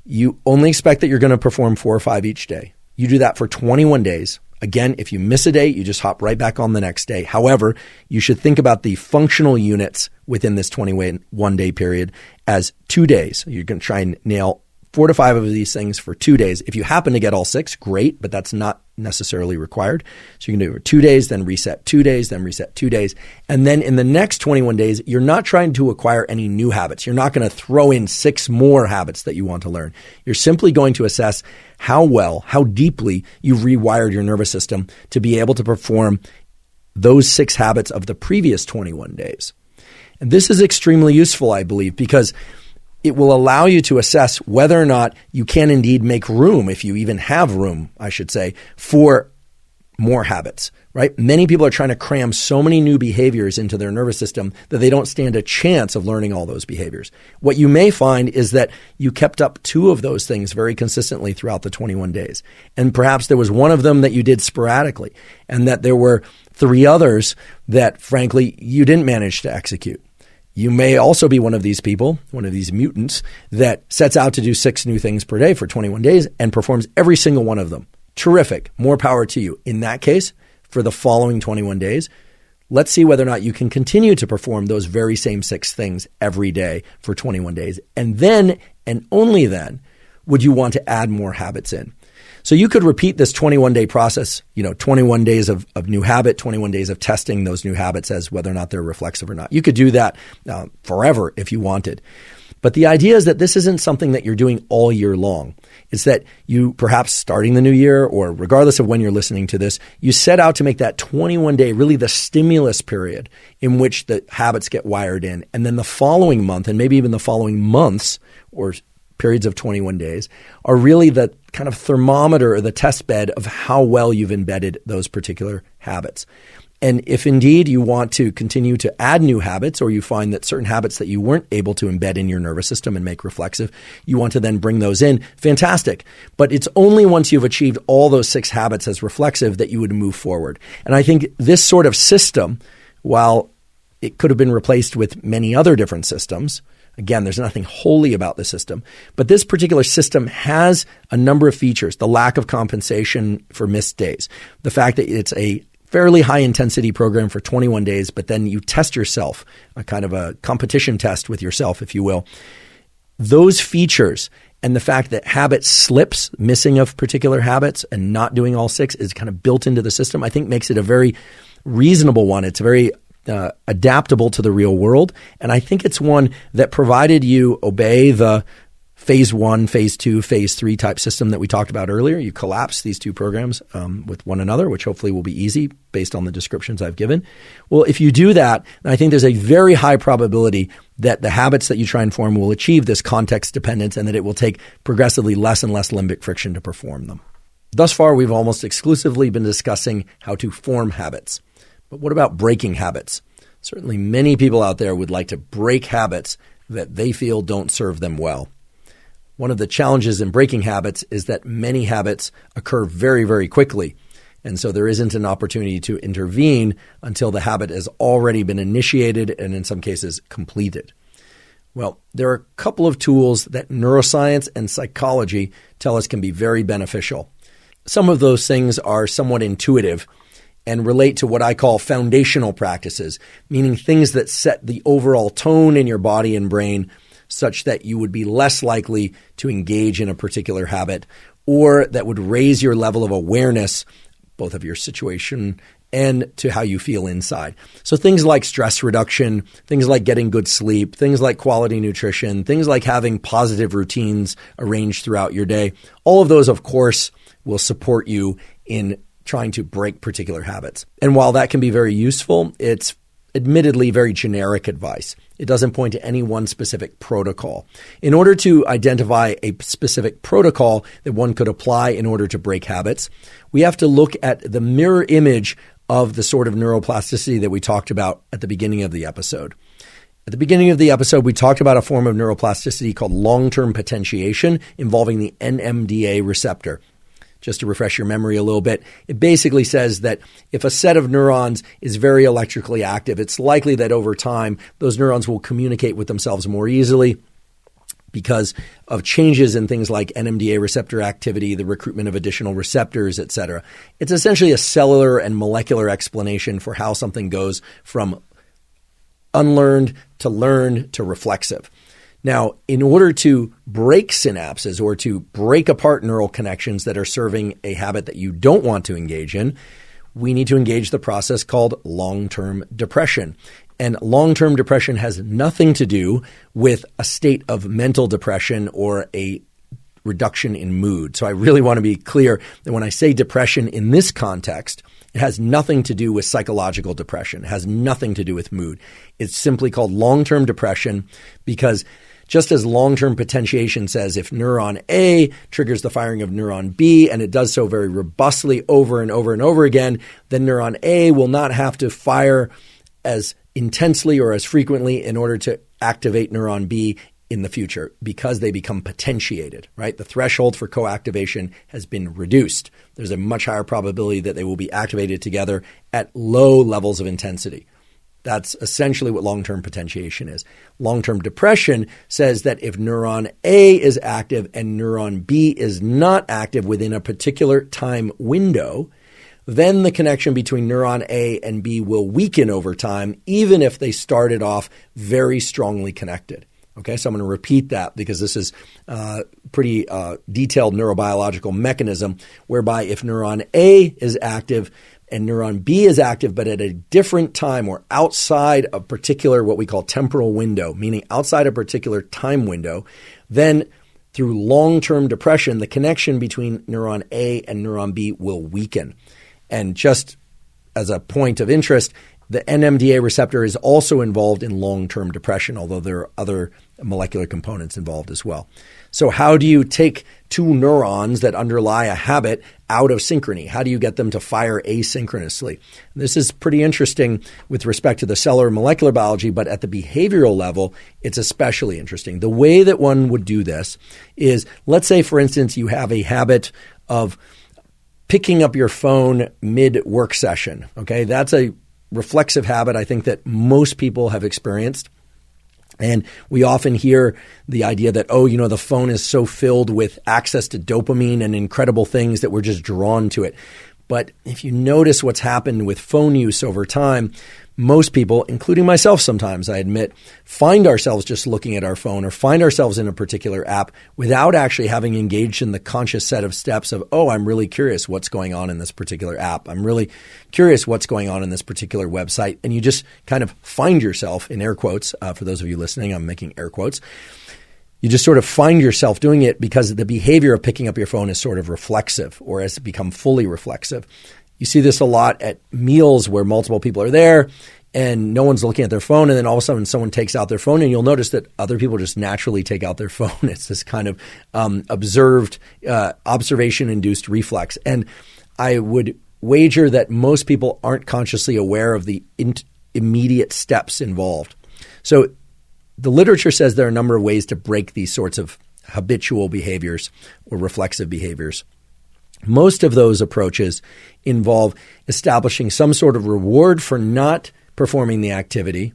You only expect that you're going to perform 4 or 5 each day. You do that for 21 days. Again, if you miss a day, you just hop right back on the next day. However, you should think about the functional units within this 21-day period as 2 days. You're going to try and nail 4 to 5 of these things for 2 days. If you happen to get all 6, great, but that's not necessarily required. So you can do it for 2 days, then reset 2 days, then reset 2 days. And then in the next 21 days, you're not trying to acquire any new habits. You're not going to throw in 6 more habits that you want to learn. You're simply going to assess how well, how deeply you've rewired your nervous system to be able to perform those 6 habits of the previous 21 days. And this is extremely useful, I believe, because it will allow you to assess whether or not you can indeed make room, if you even have room, I should say, for more habits, right? Many people are trying to cram so many new behaviors into their nervous system that they don't stand a chance of learning all those behaviors. What you may find is that you kept up 2 of those things very consistently throughout the 21 days. And perhaps there was one of them that you did sporadically, and that there were 3 others that, frankly, you didn't manage to execute. You may also be one of these people, one of these mutants, that sets out to do 6 new things per day for 21 days and performs every single one of them. Terrific. More power to you. In that case, for the following 21 days, let's see whether or not you can continue to perform those very same 6 things every day for 21 days. And then, and only then, would you want to add more habits in. So you could repeat this 21-day process, 21 days of new habit, 21 days of testing those new habits as whether or not they're reflexive or not. You could do that forever if you wanted. But the idea is that this isn't something that you're doing all year long. It's that you, perhaps starting the new year or regardless of when you're listening to this, you set out to make that 21-day really the stimulus period in which the habits get wired in. And then the following month, and maybe even the following months or periods of 21 days, are really the kind of thermometer or the test bed of how well you've embedded those particular habits. And if indeed you want to continue to add new habits, or you find that certain habits that you weren't able to embed in your nervous system and make reflexive, you want to then bring those in, fantastic. But it's only once you've achieved all those 6 habits as reflexive that you would move forward. And I think this sort of system, while it could have been replaced with many other different systems, again, there's nothing holy about the system, but this particular system has a number of features: the lack of compensation for missed days, the fact that it's a fairly high intensity program for 21 days, but then you test yourself, a kind of a competition test with yourself, if you will. Those features and the fact that habit slips, missing of particular habits and not doing all 6 is kind of built into the system, I think makes it a very reasonable one. It's very adaptable to the real world. And I think it's one that, provided you obey the phase 1, phase 2, phase 3 type system that we talked about earlier, you collapse these 2 programs with one another, which hopefully will be easy based on the descriptions I've given. Well, if you do that, I think there's a very high probability that the habits that you try and form will achieve this context dependence, and that it will take progressively less and less limbic friction to perform them. Thus far, we've almost exclusively been discussing how to form habits. But what about breaking habits? Certainly many people out there would like to break habits that they feel don't serve them well. One of the challenges in breaking habits is that many habits occur very, very quickly. And so there isn't an opportunity to intervene until the habit has already been initiated and in some cases completed. Well, there are a couple of tools that neuroscience and psychology tell us can be very beneficial. Some of those things are somewhat intuitive and relate to what I call foundational practices, meaning things that set the overall tone in your body and brain such that you would be less likely to engage in a particular habit, or that would raise your level of awareness, both of your situation and to how you feel inside. So things like stress reduction, things like getting good sleep, things like quality nutrition, things like having positive routines arranged throughout your day, all of those, of course, will support you in trying to break particular habits. And while that can be very useful, it's admittedly very generic advice. It doesn't point to any one specific protocol. In order to identify a specific protocol that one could apply in order to break habits, we have to look at the mirror image of the sort of neuroplasticity that we talked about at the beginning of the episode. At the beginning of the episode, we talked about a form of neuroplasticity called long-term potentiation involving the NMDA receptor. Just to refresh your memory a little bit, it basically says that if a set of neurons is very electrically active, it's likely that over time, those neurons will communicate with themselves more easily because of changes in things like NMDA receptor activity, the recruitment of additional receptors, et cetera. It's essentially a cellular and molecular explanation for how something goes from unlearned to learned to reflexive. Now, in order to break synapses or to break apart neural connections that are serving a habit that you don't want to engage in, we need to engage the process called long-term depression. And long-term depression has nothing to do with a state of mental depression or a reduction in mood. So I really want to be clear that when I say depression in this context, it has nothing to do with psychological depression. It has nothing to do with mood. It's simply called long-term depression because just as long-term potentiation says if neuron A triggers the firing of neuron B and it does so very robustly over and over and over again, then neuron A will not have to fire as intensely or as frequently in order to activate neuron B in the future because they become potentiated, right? The threshold for co-activation has been reduced. There's a much higher probability that they will be activated together at low levels of intensity. That's essentially what long-term potentiation is. Long-term depression says that if neuron A is active and neuron B is not active within a particular time window, then the connection between neuron A and B will weaken over time, even if they started off very strongly connected. Okay, so I'm going to repeat that because this is a pretty detailed neurobiological mechanism whereby if neuron A is active and neuron B is active, but at a different time or outside a particular what we call temporal window, meaning outside a particular time window, then through long-term depression, the connection between neuron A and neuron B will weaken. And just as a point of interest, the NMDA receptor is also involved in long-term depression, although there are other molecular components involved as well. So how do you take two neurons that underlie a habit out of synchrony? How do you get them to fire asynchronously? This is pretty interesting with respect to the cellular molecular biology, but at the behavioral level, it's especially interesting. The way that one would do this is, let's say, for instance, you have a habit of picking up your phone mid-work session. Okay, that's a reflexive habit I think that most people have experienced. And we often hear the idea that, the phone is so filled with access to dopamine and incredible things that we're just drawn to it. But if you notice what's happened with phone use over time, most people, including myself sometimes, I admit, find ourselves just looking at our phone or find ourselves in a particular app without actually having engaged in the conscious set of steps of, I'm really curious what's going on in this particular app. I'm really curious what's going on in this particular website. And you just kind of find yourself, in air quotes, for those of you listening, I'm making air quotes, you just sort of find yourself doing it because the behavior of picking up your phone is sort of reflexive or has become fully reflexive. You see this a lot at meals where multiple people are there and no one's looking at their phone, and then all of a sudden someone takes out their phone and you'll notice that other people just naturally take out their phone. It's this kind of observation-induced reflex. And I would wager that most people aren't consciously aware of the immediate steps involved. So the literature says there are a number of ways to break these sorts of habitual behaviors or reflexive behaviors. Most of those approaches involve establishing some sort of reward for not performing the activity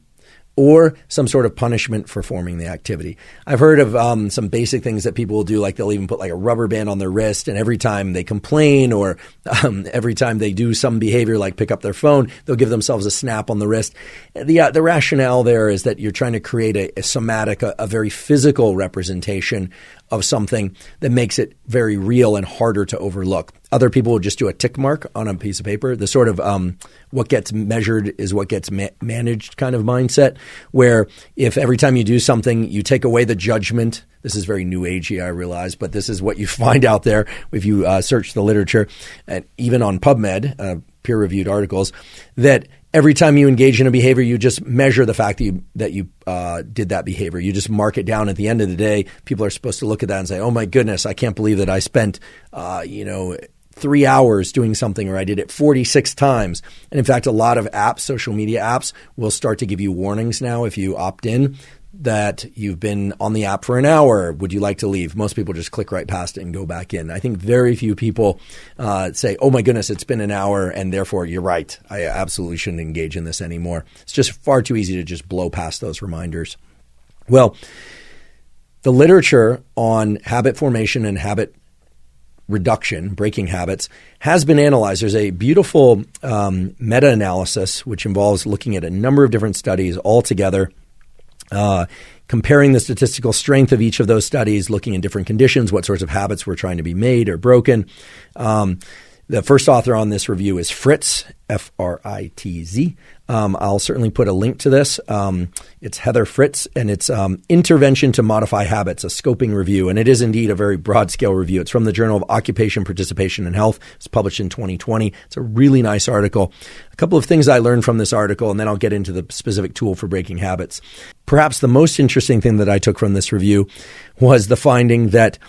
or some sort of punishment for performing the activity. I've heard of some basic things that people will do, like they'll even put like a rubber band on their wrist, and every time they complain or every time they do some behavior like pick up their phone, they'll give themselves a snap on the wrist. The rationale there is that you're trying to create a somatic, a very physical representation of something that makes it very real and harder to overlook. Other people will just do a tick mark on a piece of paper. The sort of what gets measured is what gets managed kind of mindset, where if every time you do something, you take away the judgment. This is very new agey, I realize, but this is what you find out there if you search the literature, and even on PubMed, peer-reviewed articles, that every time you engage in a behavior, you just measure the fact that you did that behavior. You just mark it down. At the end of the day, people are supposed to look at that and say, "Oh my goodness, I can't believe that I spent 3 hours doing something, or I did it 46 times." And in fact, a lot of apps, social media apps, will start to give you warnings now if you opt in that you've been on the app for an hour. Would you like to leave? Most people just click right past it and go back in. I think very few people say, "Oh my goodness, it's been an hour, and therefore you're right. I absolutely shouldn't engage in this anymore." It's just far too easy to just blow past those reminders. Well, the literature on habit formation and habit reduction, breaking habits, has been analyzed. There's a beautiful meta-analysis which involves looking at a number of different studies all together, comparing the statistical strength of each of those studies, looking in different conditions, what sorts of habits were trying to be made or broken. The first author on this review is Fritz, F-R-I-T-Z. I'll certainly put a link to this. It's Heather Fritz, and it's Intervention to Modify Habits, a scoping review. And it is indeed a very broad-scale review. It's from the Journal of Occupation, Participation, and Health. It's published in 2020. It's a really nice article. A couple of things I learned from this article, and then I'll get into the specific tool for breaking habits. Perhaps the most interesting thing that I took from this review was the finding that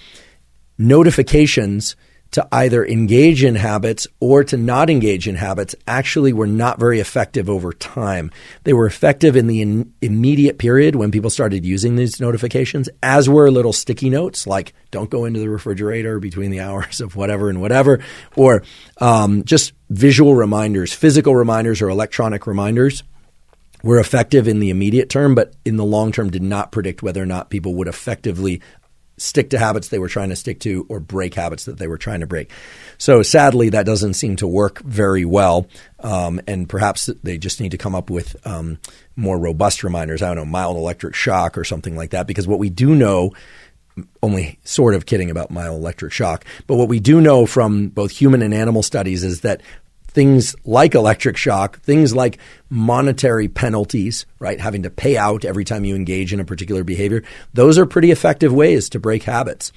notifications to either engage in habits or to not engage in habits actually were not very effective over time. They were effective in the immediate period when people started using these notifications, as were little sticky notes like "don't go into the refrigerator between the hours of whatever and whatever," or just visual reminders, physical reminders or electronic reminders were effective in the immediate term, but in the long term did not predict whether or not people would effectively stick to habits they were trying to stick to or break habits that they were trying to break. So sadly, that doesn't seem to work very well. And perhaps they just need to come up with more robust reminders. I don't know, mild electric shock or something like that. Because what we do know, only sort of kidding about mild electric shock, but what we do know from both human and animal studies is that things like electric shock, things like monetary penalties, right, having to pay out every time you engage in a particular behavior, those are pretty effective ways to break habits.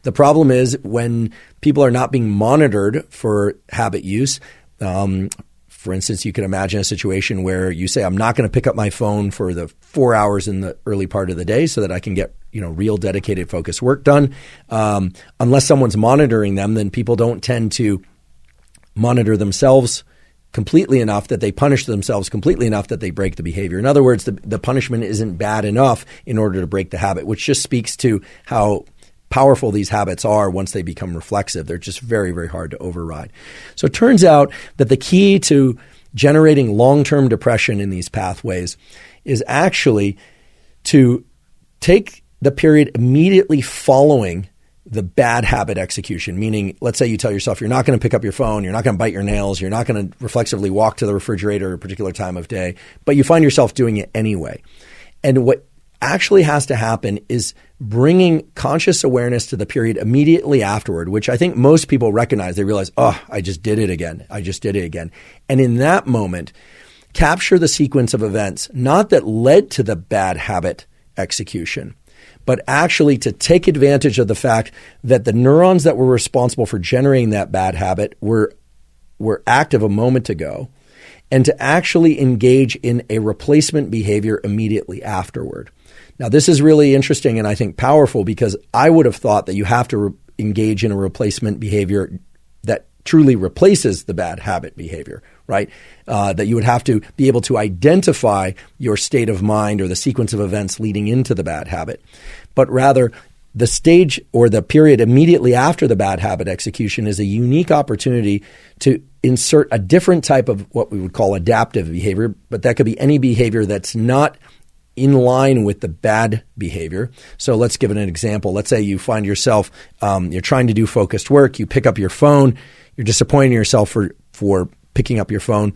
The problem is when people are not being monitored for habit use. For instance, you can imagine a situation where you say, "I'm not going to pick up my phone for the 4 hours in the early part of the day so that I can get real dedicated focused work done." Unless someone's monitoring them, then people don't tend to monitor themselves completely enough that they punish themselves completely enough that they break the behavior. In other words, the punishment isn't bad enough in order to break the habit, which just speaks to how powerful these habits are once they become reflexive. They're just very, very hard to override. So it turns out that the key to generating long-term depression in these pathways is actually to take the period immediately following the bad habit execution, meaning let's say you tell yourself you're not going to pick up your phone, you're not going to bite your nails, you're not going to reflexively walk to the refrigerator at a particular time of day, but you find yourself doing it anyway. And what actually has to happen is bringing conscious awareness to the period immediately afterward, which I think most people recognize. They realize, "Oh, I just did it again. I just did it again." And in that moment, capture the sequence of events, not that led to the bad habit execution, but actually to take advantage of the fact that the neurons that were responsible for generating that bad habit were active a moment ago, and to actually engage in a replacement behavior immediately afterward. Now, this is really interesting and I think powerful, because I would have thought that you have to engage in a replacement behavior that truly replaces the bad habit behavior, right? That you would have to be able to identify your state of mind or the sequence of events leading into the bad habit. But rather, The stage or the period immediately after the bad habit execution is a unique opportunity to insert a different type of what we would call adaptive behavior, but that could be any behavior that's not in line with the bad behavior. So let's give it an example. Let's say you find yourself, you're trying to do focused work, you pick up your phone, you're disappointing yourself for picking up your phone.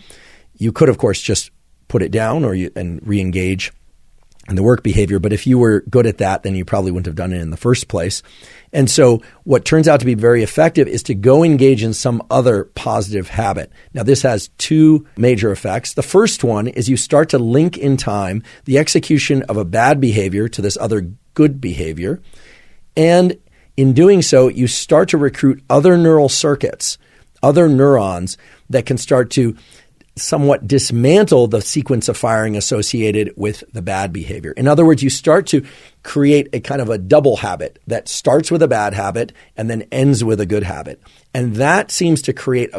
You could, of course, just put it down and re-engage in the work behavior. But if you were good at that, then you probably wouldn't have done it in the first place. And so what turns out to be very effective is to go engage in some other positive habit. Now, this has two major effects. The first one is you start to link in time the execution of a bad behavior to this other good behavior. And in doing so, you start to recruit other neural circuits, other neurons that can start to somewhat dismantle the sequence of firing associated with the bad behavior. In other words, you start to create a kind of a double habit that starts with a bad habit and then ends with a good habit. And that seems to create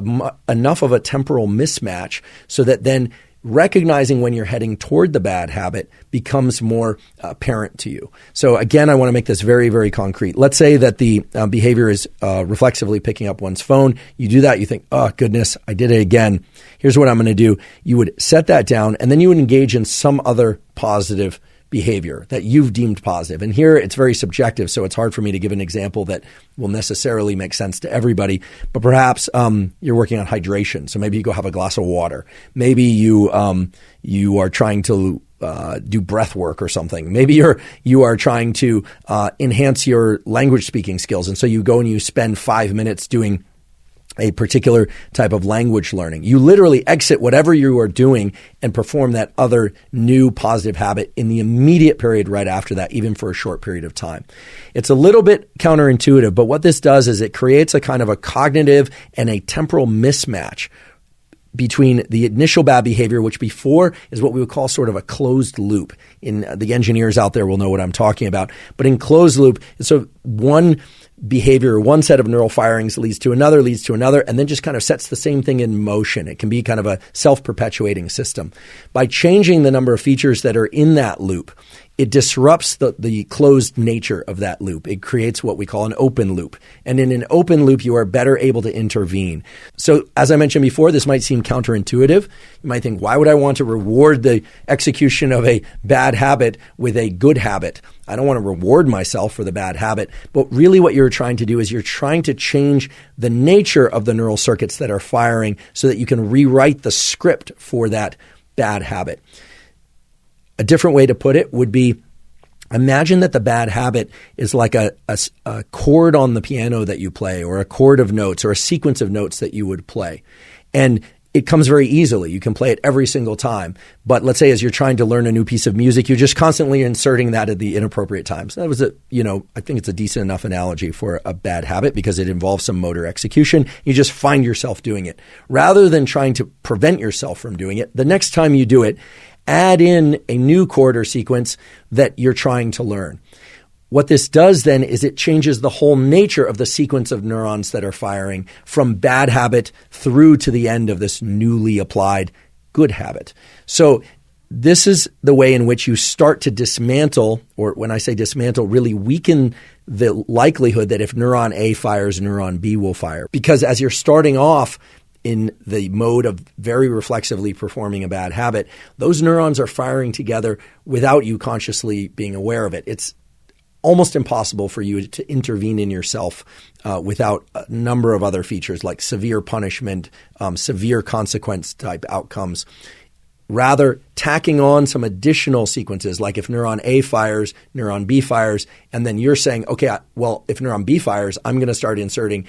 enough of a temporal mismatch so that then recognizing when you're heading toward the bad habit becomes more apparent to you. So again, I want to make this very, very concrete. Let's say that the behavior is reflexively picking up one's phone. You do that, you think, oh goodness, I did it again. Here's what I'm going to do. You would set that down and then you would engage in some other positive behavior that you've deemed positive. And here it's very subjective, so it's hard for me to give an example that will necessarily make sense to everybody. But perhaps you're working on hydration, so maybe you go have a glass of water. Maybe you are trying to do breath work or something. Maybe you are trying to enhance your language speaking skills, and so you go and you spend 5 minutes doing a particular type of language learning. You literally exit whatever you are doing and perform that other new positive habit in the immediate period right after that, even for a short period of time. It's a little bit counterintuitive, but what this does is it creates a kind of a cognitive and a temporal mismatch between the initial bad behavior, which before is what we would call sort of a closed loop. The engineers out there will know what I'm talking about. But in closed loop, so one behavior, one set of neural firings leads to another, and then just kind of sets the same thing in motion. It can be kind of a self-perpetuating system. By changing the number of features that are in that loop, it disrupts the closed nature of that loop. It creates what we call an open loop. And in an open loop, you are better able to intervene. So as I mentioned before, this might seem counterintuitive. You might think, why would I want to reward the execution of a bad habit with a good habit? I don't want to reward myself for the bad habit. But really what you're trying to do is you're trying to change the nature of the neural circuits that are firing so that you can rewrite the script for that bad habit. A different way to put it would be, imagine that the bad habit is like a chord on the piano that you play, or a chord of notes, or a sequence of notes that you would play. And it comes very easily. You can play it every single time. But let's say as you're trying to learn a new piece of music, you're just constantly inserting that at the inappropriate times. That was I think it's a decent enough analogy for a bad habit because it involves some motor execution. You just find yourself doing it. Rather than trying to prevent yourself from doing it, the next time you do it, add in a new chord or sequence that you're trying to learn. What this does then is it changes the whole nature of the sequence of neurons that are firing from bad habit through to the end of this newly applied good habit. So this is the way in which you start to dismantle, or when I say dismantle, really weaken the likelihood that if neuron A fires, neuron B will fire. Because as you're starting off in the mode of very reflexively performing a bad habit, those neurons are firing together without you consciously being aware of it. It's almost impossible for you to intervene in yourself without a number of other features like severe punishment, severe consequence type outcomes. Rather, tacking on some additional sequences, like if neuron A fires, neuron B fires, and then you're saying, okay, well, if neuron B fires, I'm going to start inserting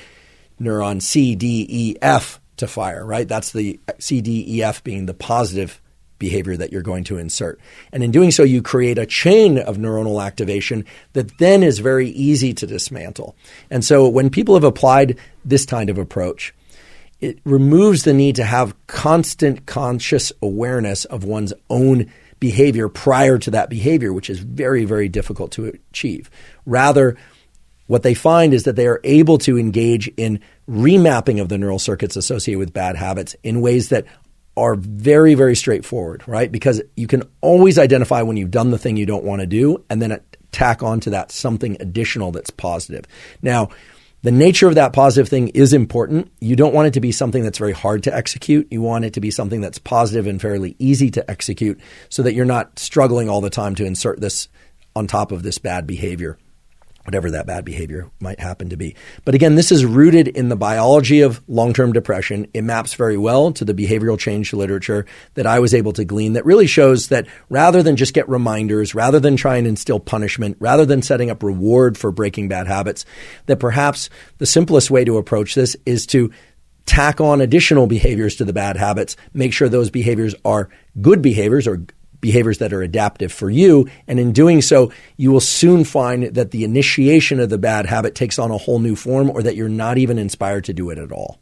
neuron C, D, E, F to fire, right? That's the C, D, E, F being the positive behavior that you're going to insert. And in doing so, you create a chain of neuronal activation that then is very easy to dismantle. And so when people have applied this kind of approach, it removes the need to have constant conscious awareness of one's own behavior prior to that behavior, which is very, very difficult to achieve. Rather, what they find is that they are able to engage in remapping of the neural circuits associated with bad habits in ways that are very, very straightforward, right? Because you can always identify when you've done the thing you don't want to do, and then tack onto that something additional that's positive. Now, the nature of that positive thing is important. You don't want it to be something that's very hard to execute. You want it to be something that's positive and fairly easy to execute so that you're not struggling all the time to insert this on top of this bad behavior, whatever that bad behavior might happen to be. But again, this is rooted in the biology of long-term depression. It maps very well to the behavioral change literature that I was able to glean that really shows that rather than just get reminders, rather than try and instill punishment, rather than setting up reward for breaking bad habits, that perhaps the simplest way to approach this is to tack on additional behaviors to the bad habits, make sure those behaviors are good behaviors or behaviors that are adaptive for you. And in doing so, you will soon find that the initiation of the bad habit takes on a whole new form, or that you're not even inspired to do it at all.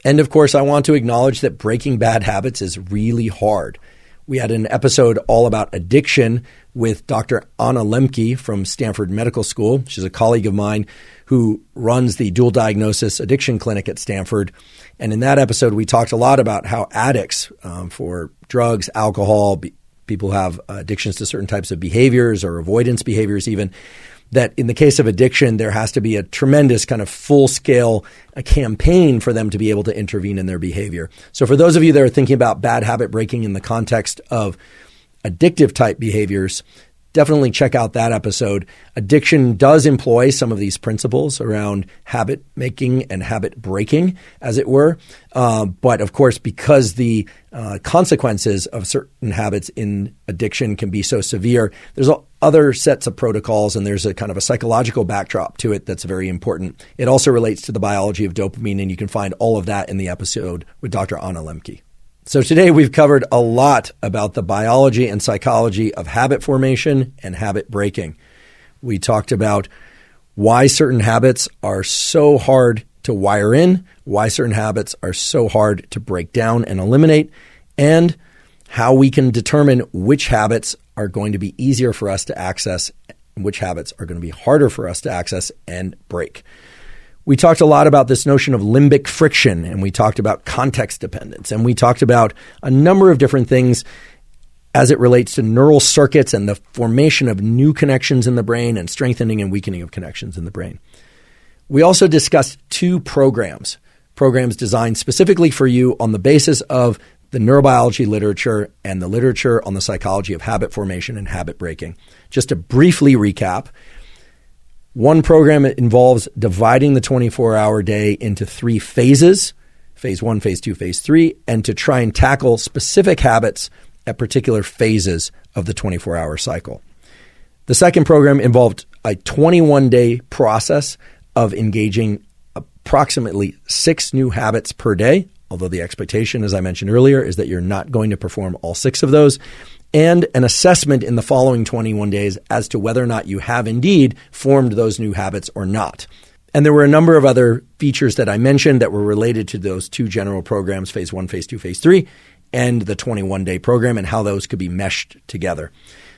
And of course, I want to acknowledge that breaking bad habits is really hard. We had an episode all about addiction with Dr. Anna Lembke from Stanford Medical School. She's a colleague of mine who runs the dual diagnosis addiction clinic at Stanford. And in that episode, we talked a lot about how addicts for drugs, alcohol, people who have addictions to certain types of behaviors or avoidance behaviors even, that in the case of addiction, there has to be a tremendous kind of full-scale campaign for them to be able to intervene in their behavior. So for those of you that are thinking about bad habit breaking in the context of addictive type behaviors, definitely check out that episode. Addiction does employ some of these principles around habit making and habit breaking, as it were. But of course, because the consequences of certain habits in addiction can be so severe, there's other sets of protocols, and there's a kind of a psychological backdrop to it that's very important. It also relates to the biology of dopamine, and you can find all of that in the episode with Dr. Anna Lembke. So today we've covered a lot about the biology and psychology of habit formation and habit breaking. We talked about why certain habits are so hard to wire in, why certain habits are so hard to break down and eliminate, and how we can determine which habits are going to be easier for us to access and which habits are going to be harder for us to access and break. We talked a lot about this notion of limbic friction, and we talked about context dependence, and we talked about a number of different things as it relates to neural circuits and the formation of new connections in the brain and strengthening and weakening of connections in the brain. We also discussed two programs designed specifically for you on the basis of the neurobiology literature and the literature on the psychology of habit formation and habit breaking. Just to briefly recap, one program involves dividing the 24-hour day into 3 phases, phase 1, phase 2, phase 3, and to try and tackle specific habits at particular phases of the 24-hour cycle. The second program involved a 21-day process of engaging approximately 6 new habits per day, although the expectation, as I mentioned earlier, is that you're not going to perform all 6 of those, and an assessment in the following 21 days as to whether or not you have indeed formed those new habits or not. And there were a number of other features that I mentioned that were related to those 2 general programs, phase 1, phase 2, phase 3, and the 21-day program, and how those could be meshed together.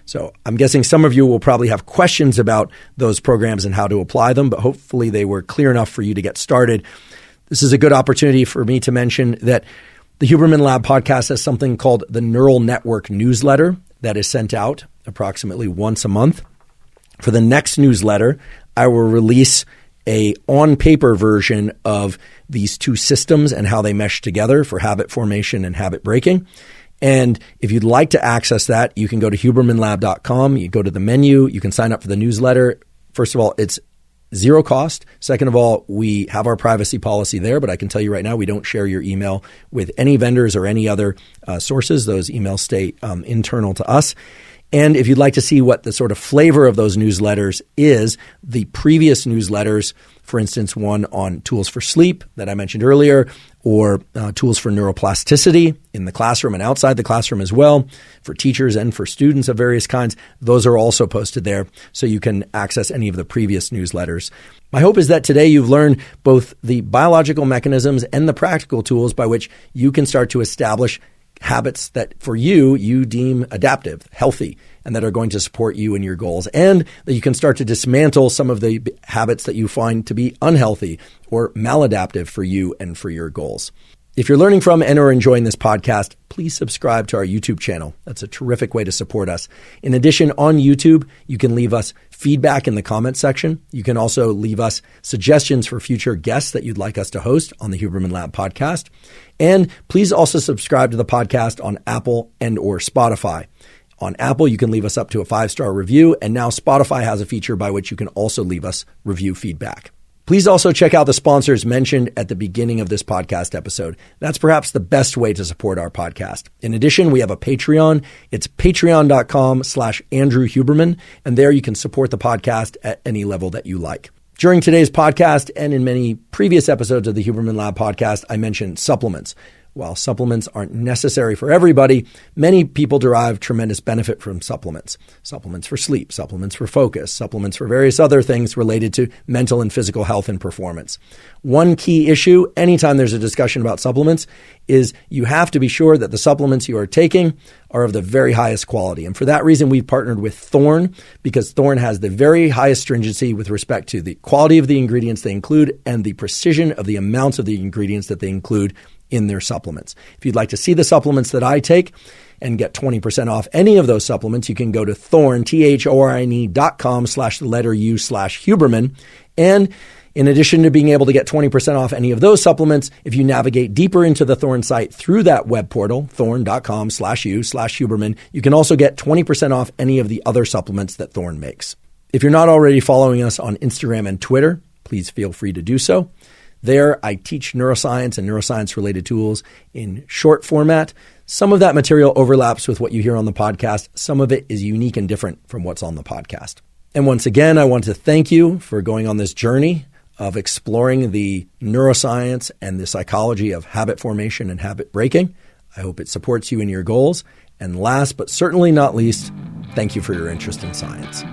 So I'm guessing some of you will probably have questions about those programs and how to apply them, but hopefully they were clear enough for you to get started. This is a good opportunity for me to mention that the Huberman Lab podcast has something called the Neural Network newsletter that is sent out approximately once a month. For the next newsletter, I will release a on-paper version of these 2 systems and how they mesh together for habit formation and habit breaking. And if you'd like to access that, you can go to hubermanlab.com. You go to the menu. You can sign up for the newsletter. First of all, it's 0 cost. Second of all, we have our privacy policy there, but I can tell you right now, we don't share your email with any vendors or any other sources. Those emails stay internal to us. And if you'd like to see what the sort of flavor of those newsletters is, the previous newsletters, for instance, one on tools for sleep that I mentioned earlier, or tools for neuroplasticity in the classroom and outside the classroom as well, for teachers and for students of various kinds, those are also posted there, so you can access any of the previous newsletters. My hope is that today you've learned both the biological mechanisms and the practical tools by which you can start to establish habits that for you deem adaptive, healthy, and that are going to support you in your goals, and that you can start to dismantle some of the habits that you find to be unhealthy or maladaptive for you and for your goals. If you're learning from and are enjoying this podcast, please subscribe to our YouTube channel. That's a terrific way to support us. In addition, on YouTube, you can leave us feedback in the comments section. You can also leave us suggestions for future guests that you'd like us to host on the Huberman Lab podcast. And please also subscribe to the podcast on Apple and or Spotify. On Apple, you can leave us up to a 5-star review, and now Spotify has a feature by which you can also leave us review feedback. Please also check out the sponsors mentioned at the beginning of this podcast episode. That's perhaps the best way to support our podcast. In addition, we have a Patreon. It's patreon.com/Andrew Huberman, and there you can support the podcast at any level that you like. During today's podcast and in many previous episodes of the Huberman Lab podcast, I mentioned supplements. While supplements aren't necessary for everybody, many people derive tremendous benefit from supplements. Supplements for sleep, supplements for focus, supplements for various other things related to mental and physical health and performance. One key issue anytime there's a discussion about supplements is you have to be sure that the supplements you are taking are of the very highest quality. And for that reason, we've partnered with Thorne, because Thorne has the very highest stringency with respect to the quality of the ingredients they include and the precision of the amounts of the ingredients that they include in their supplements. If you'd like to see the supplements that I take and get 20% off any of those supplements, you can go to Thorne, thorne.com/U/Huberman. And in addition to being able to get 20% off any of those supplements, if you navigate deeper into the Thorne site through that web portal, thorne.com/U/Huberman, you can also get 20% off any of the other supplements that Thorne makes. If you're not already following us on Instagram and Twitter, please feel free to do so. There, I teach neuroscience and neuroscience-related tools in short format. Some of that material overlaps with what you hear on the podcast. Some of it is unique and different from what's on the podcast. And once again, I want to thank you for going on this journey of exploring the neuroscience and the psychology of habit formation and habit breaking. I hope it supports you in your goals. And last but certainly not least, thank you for your interest in science.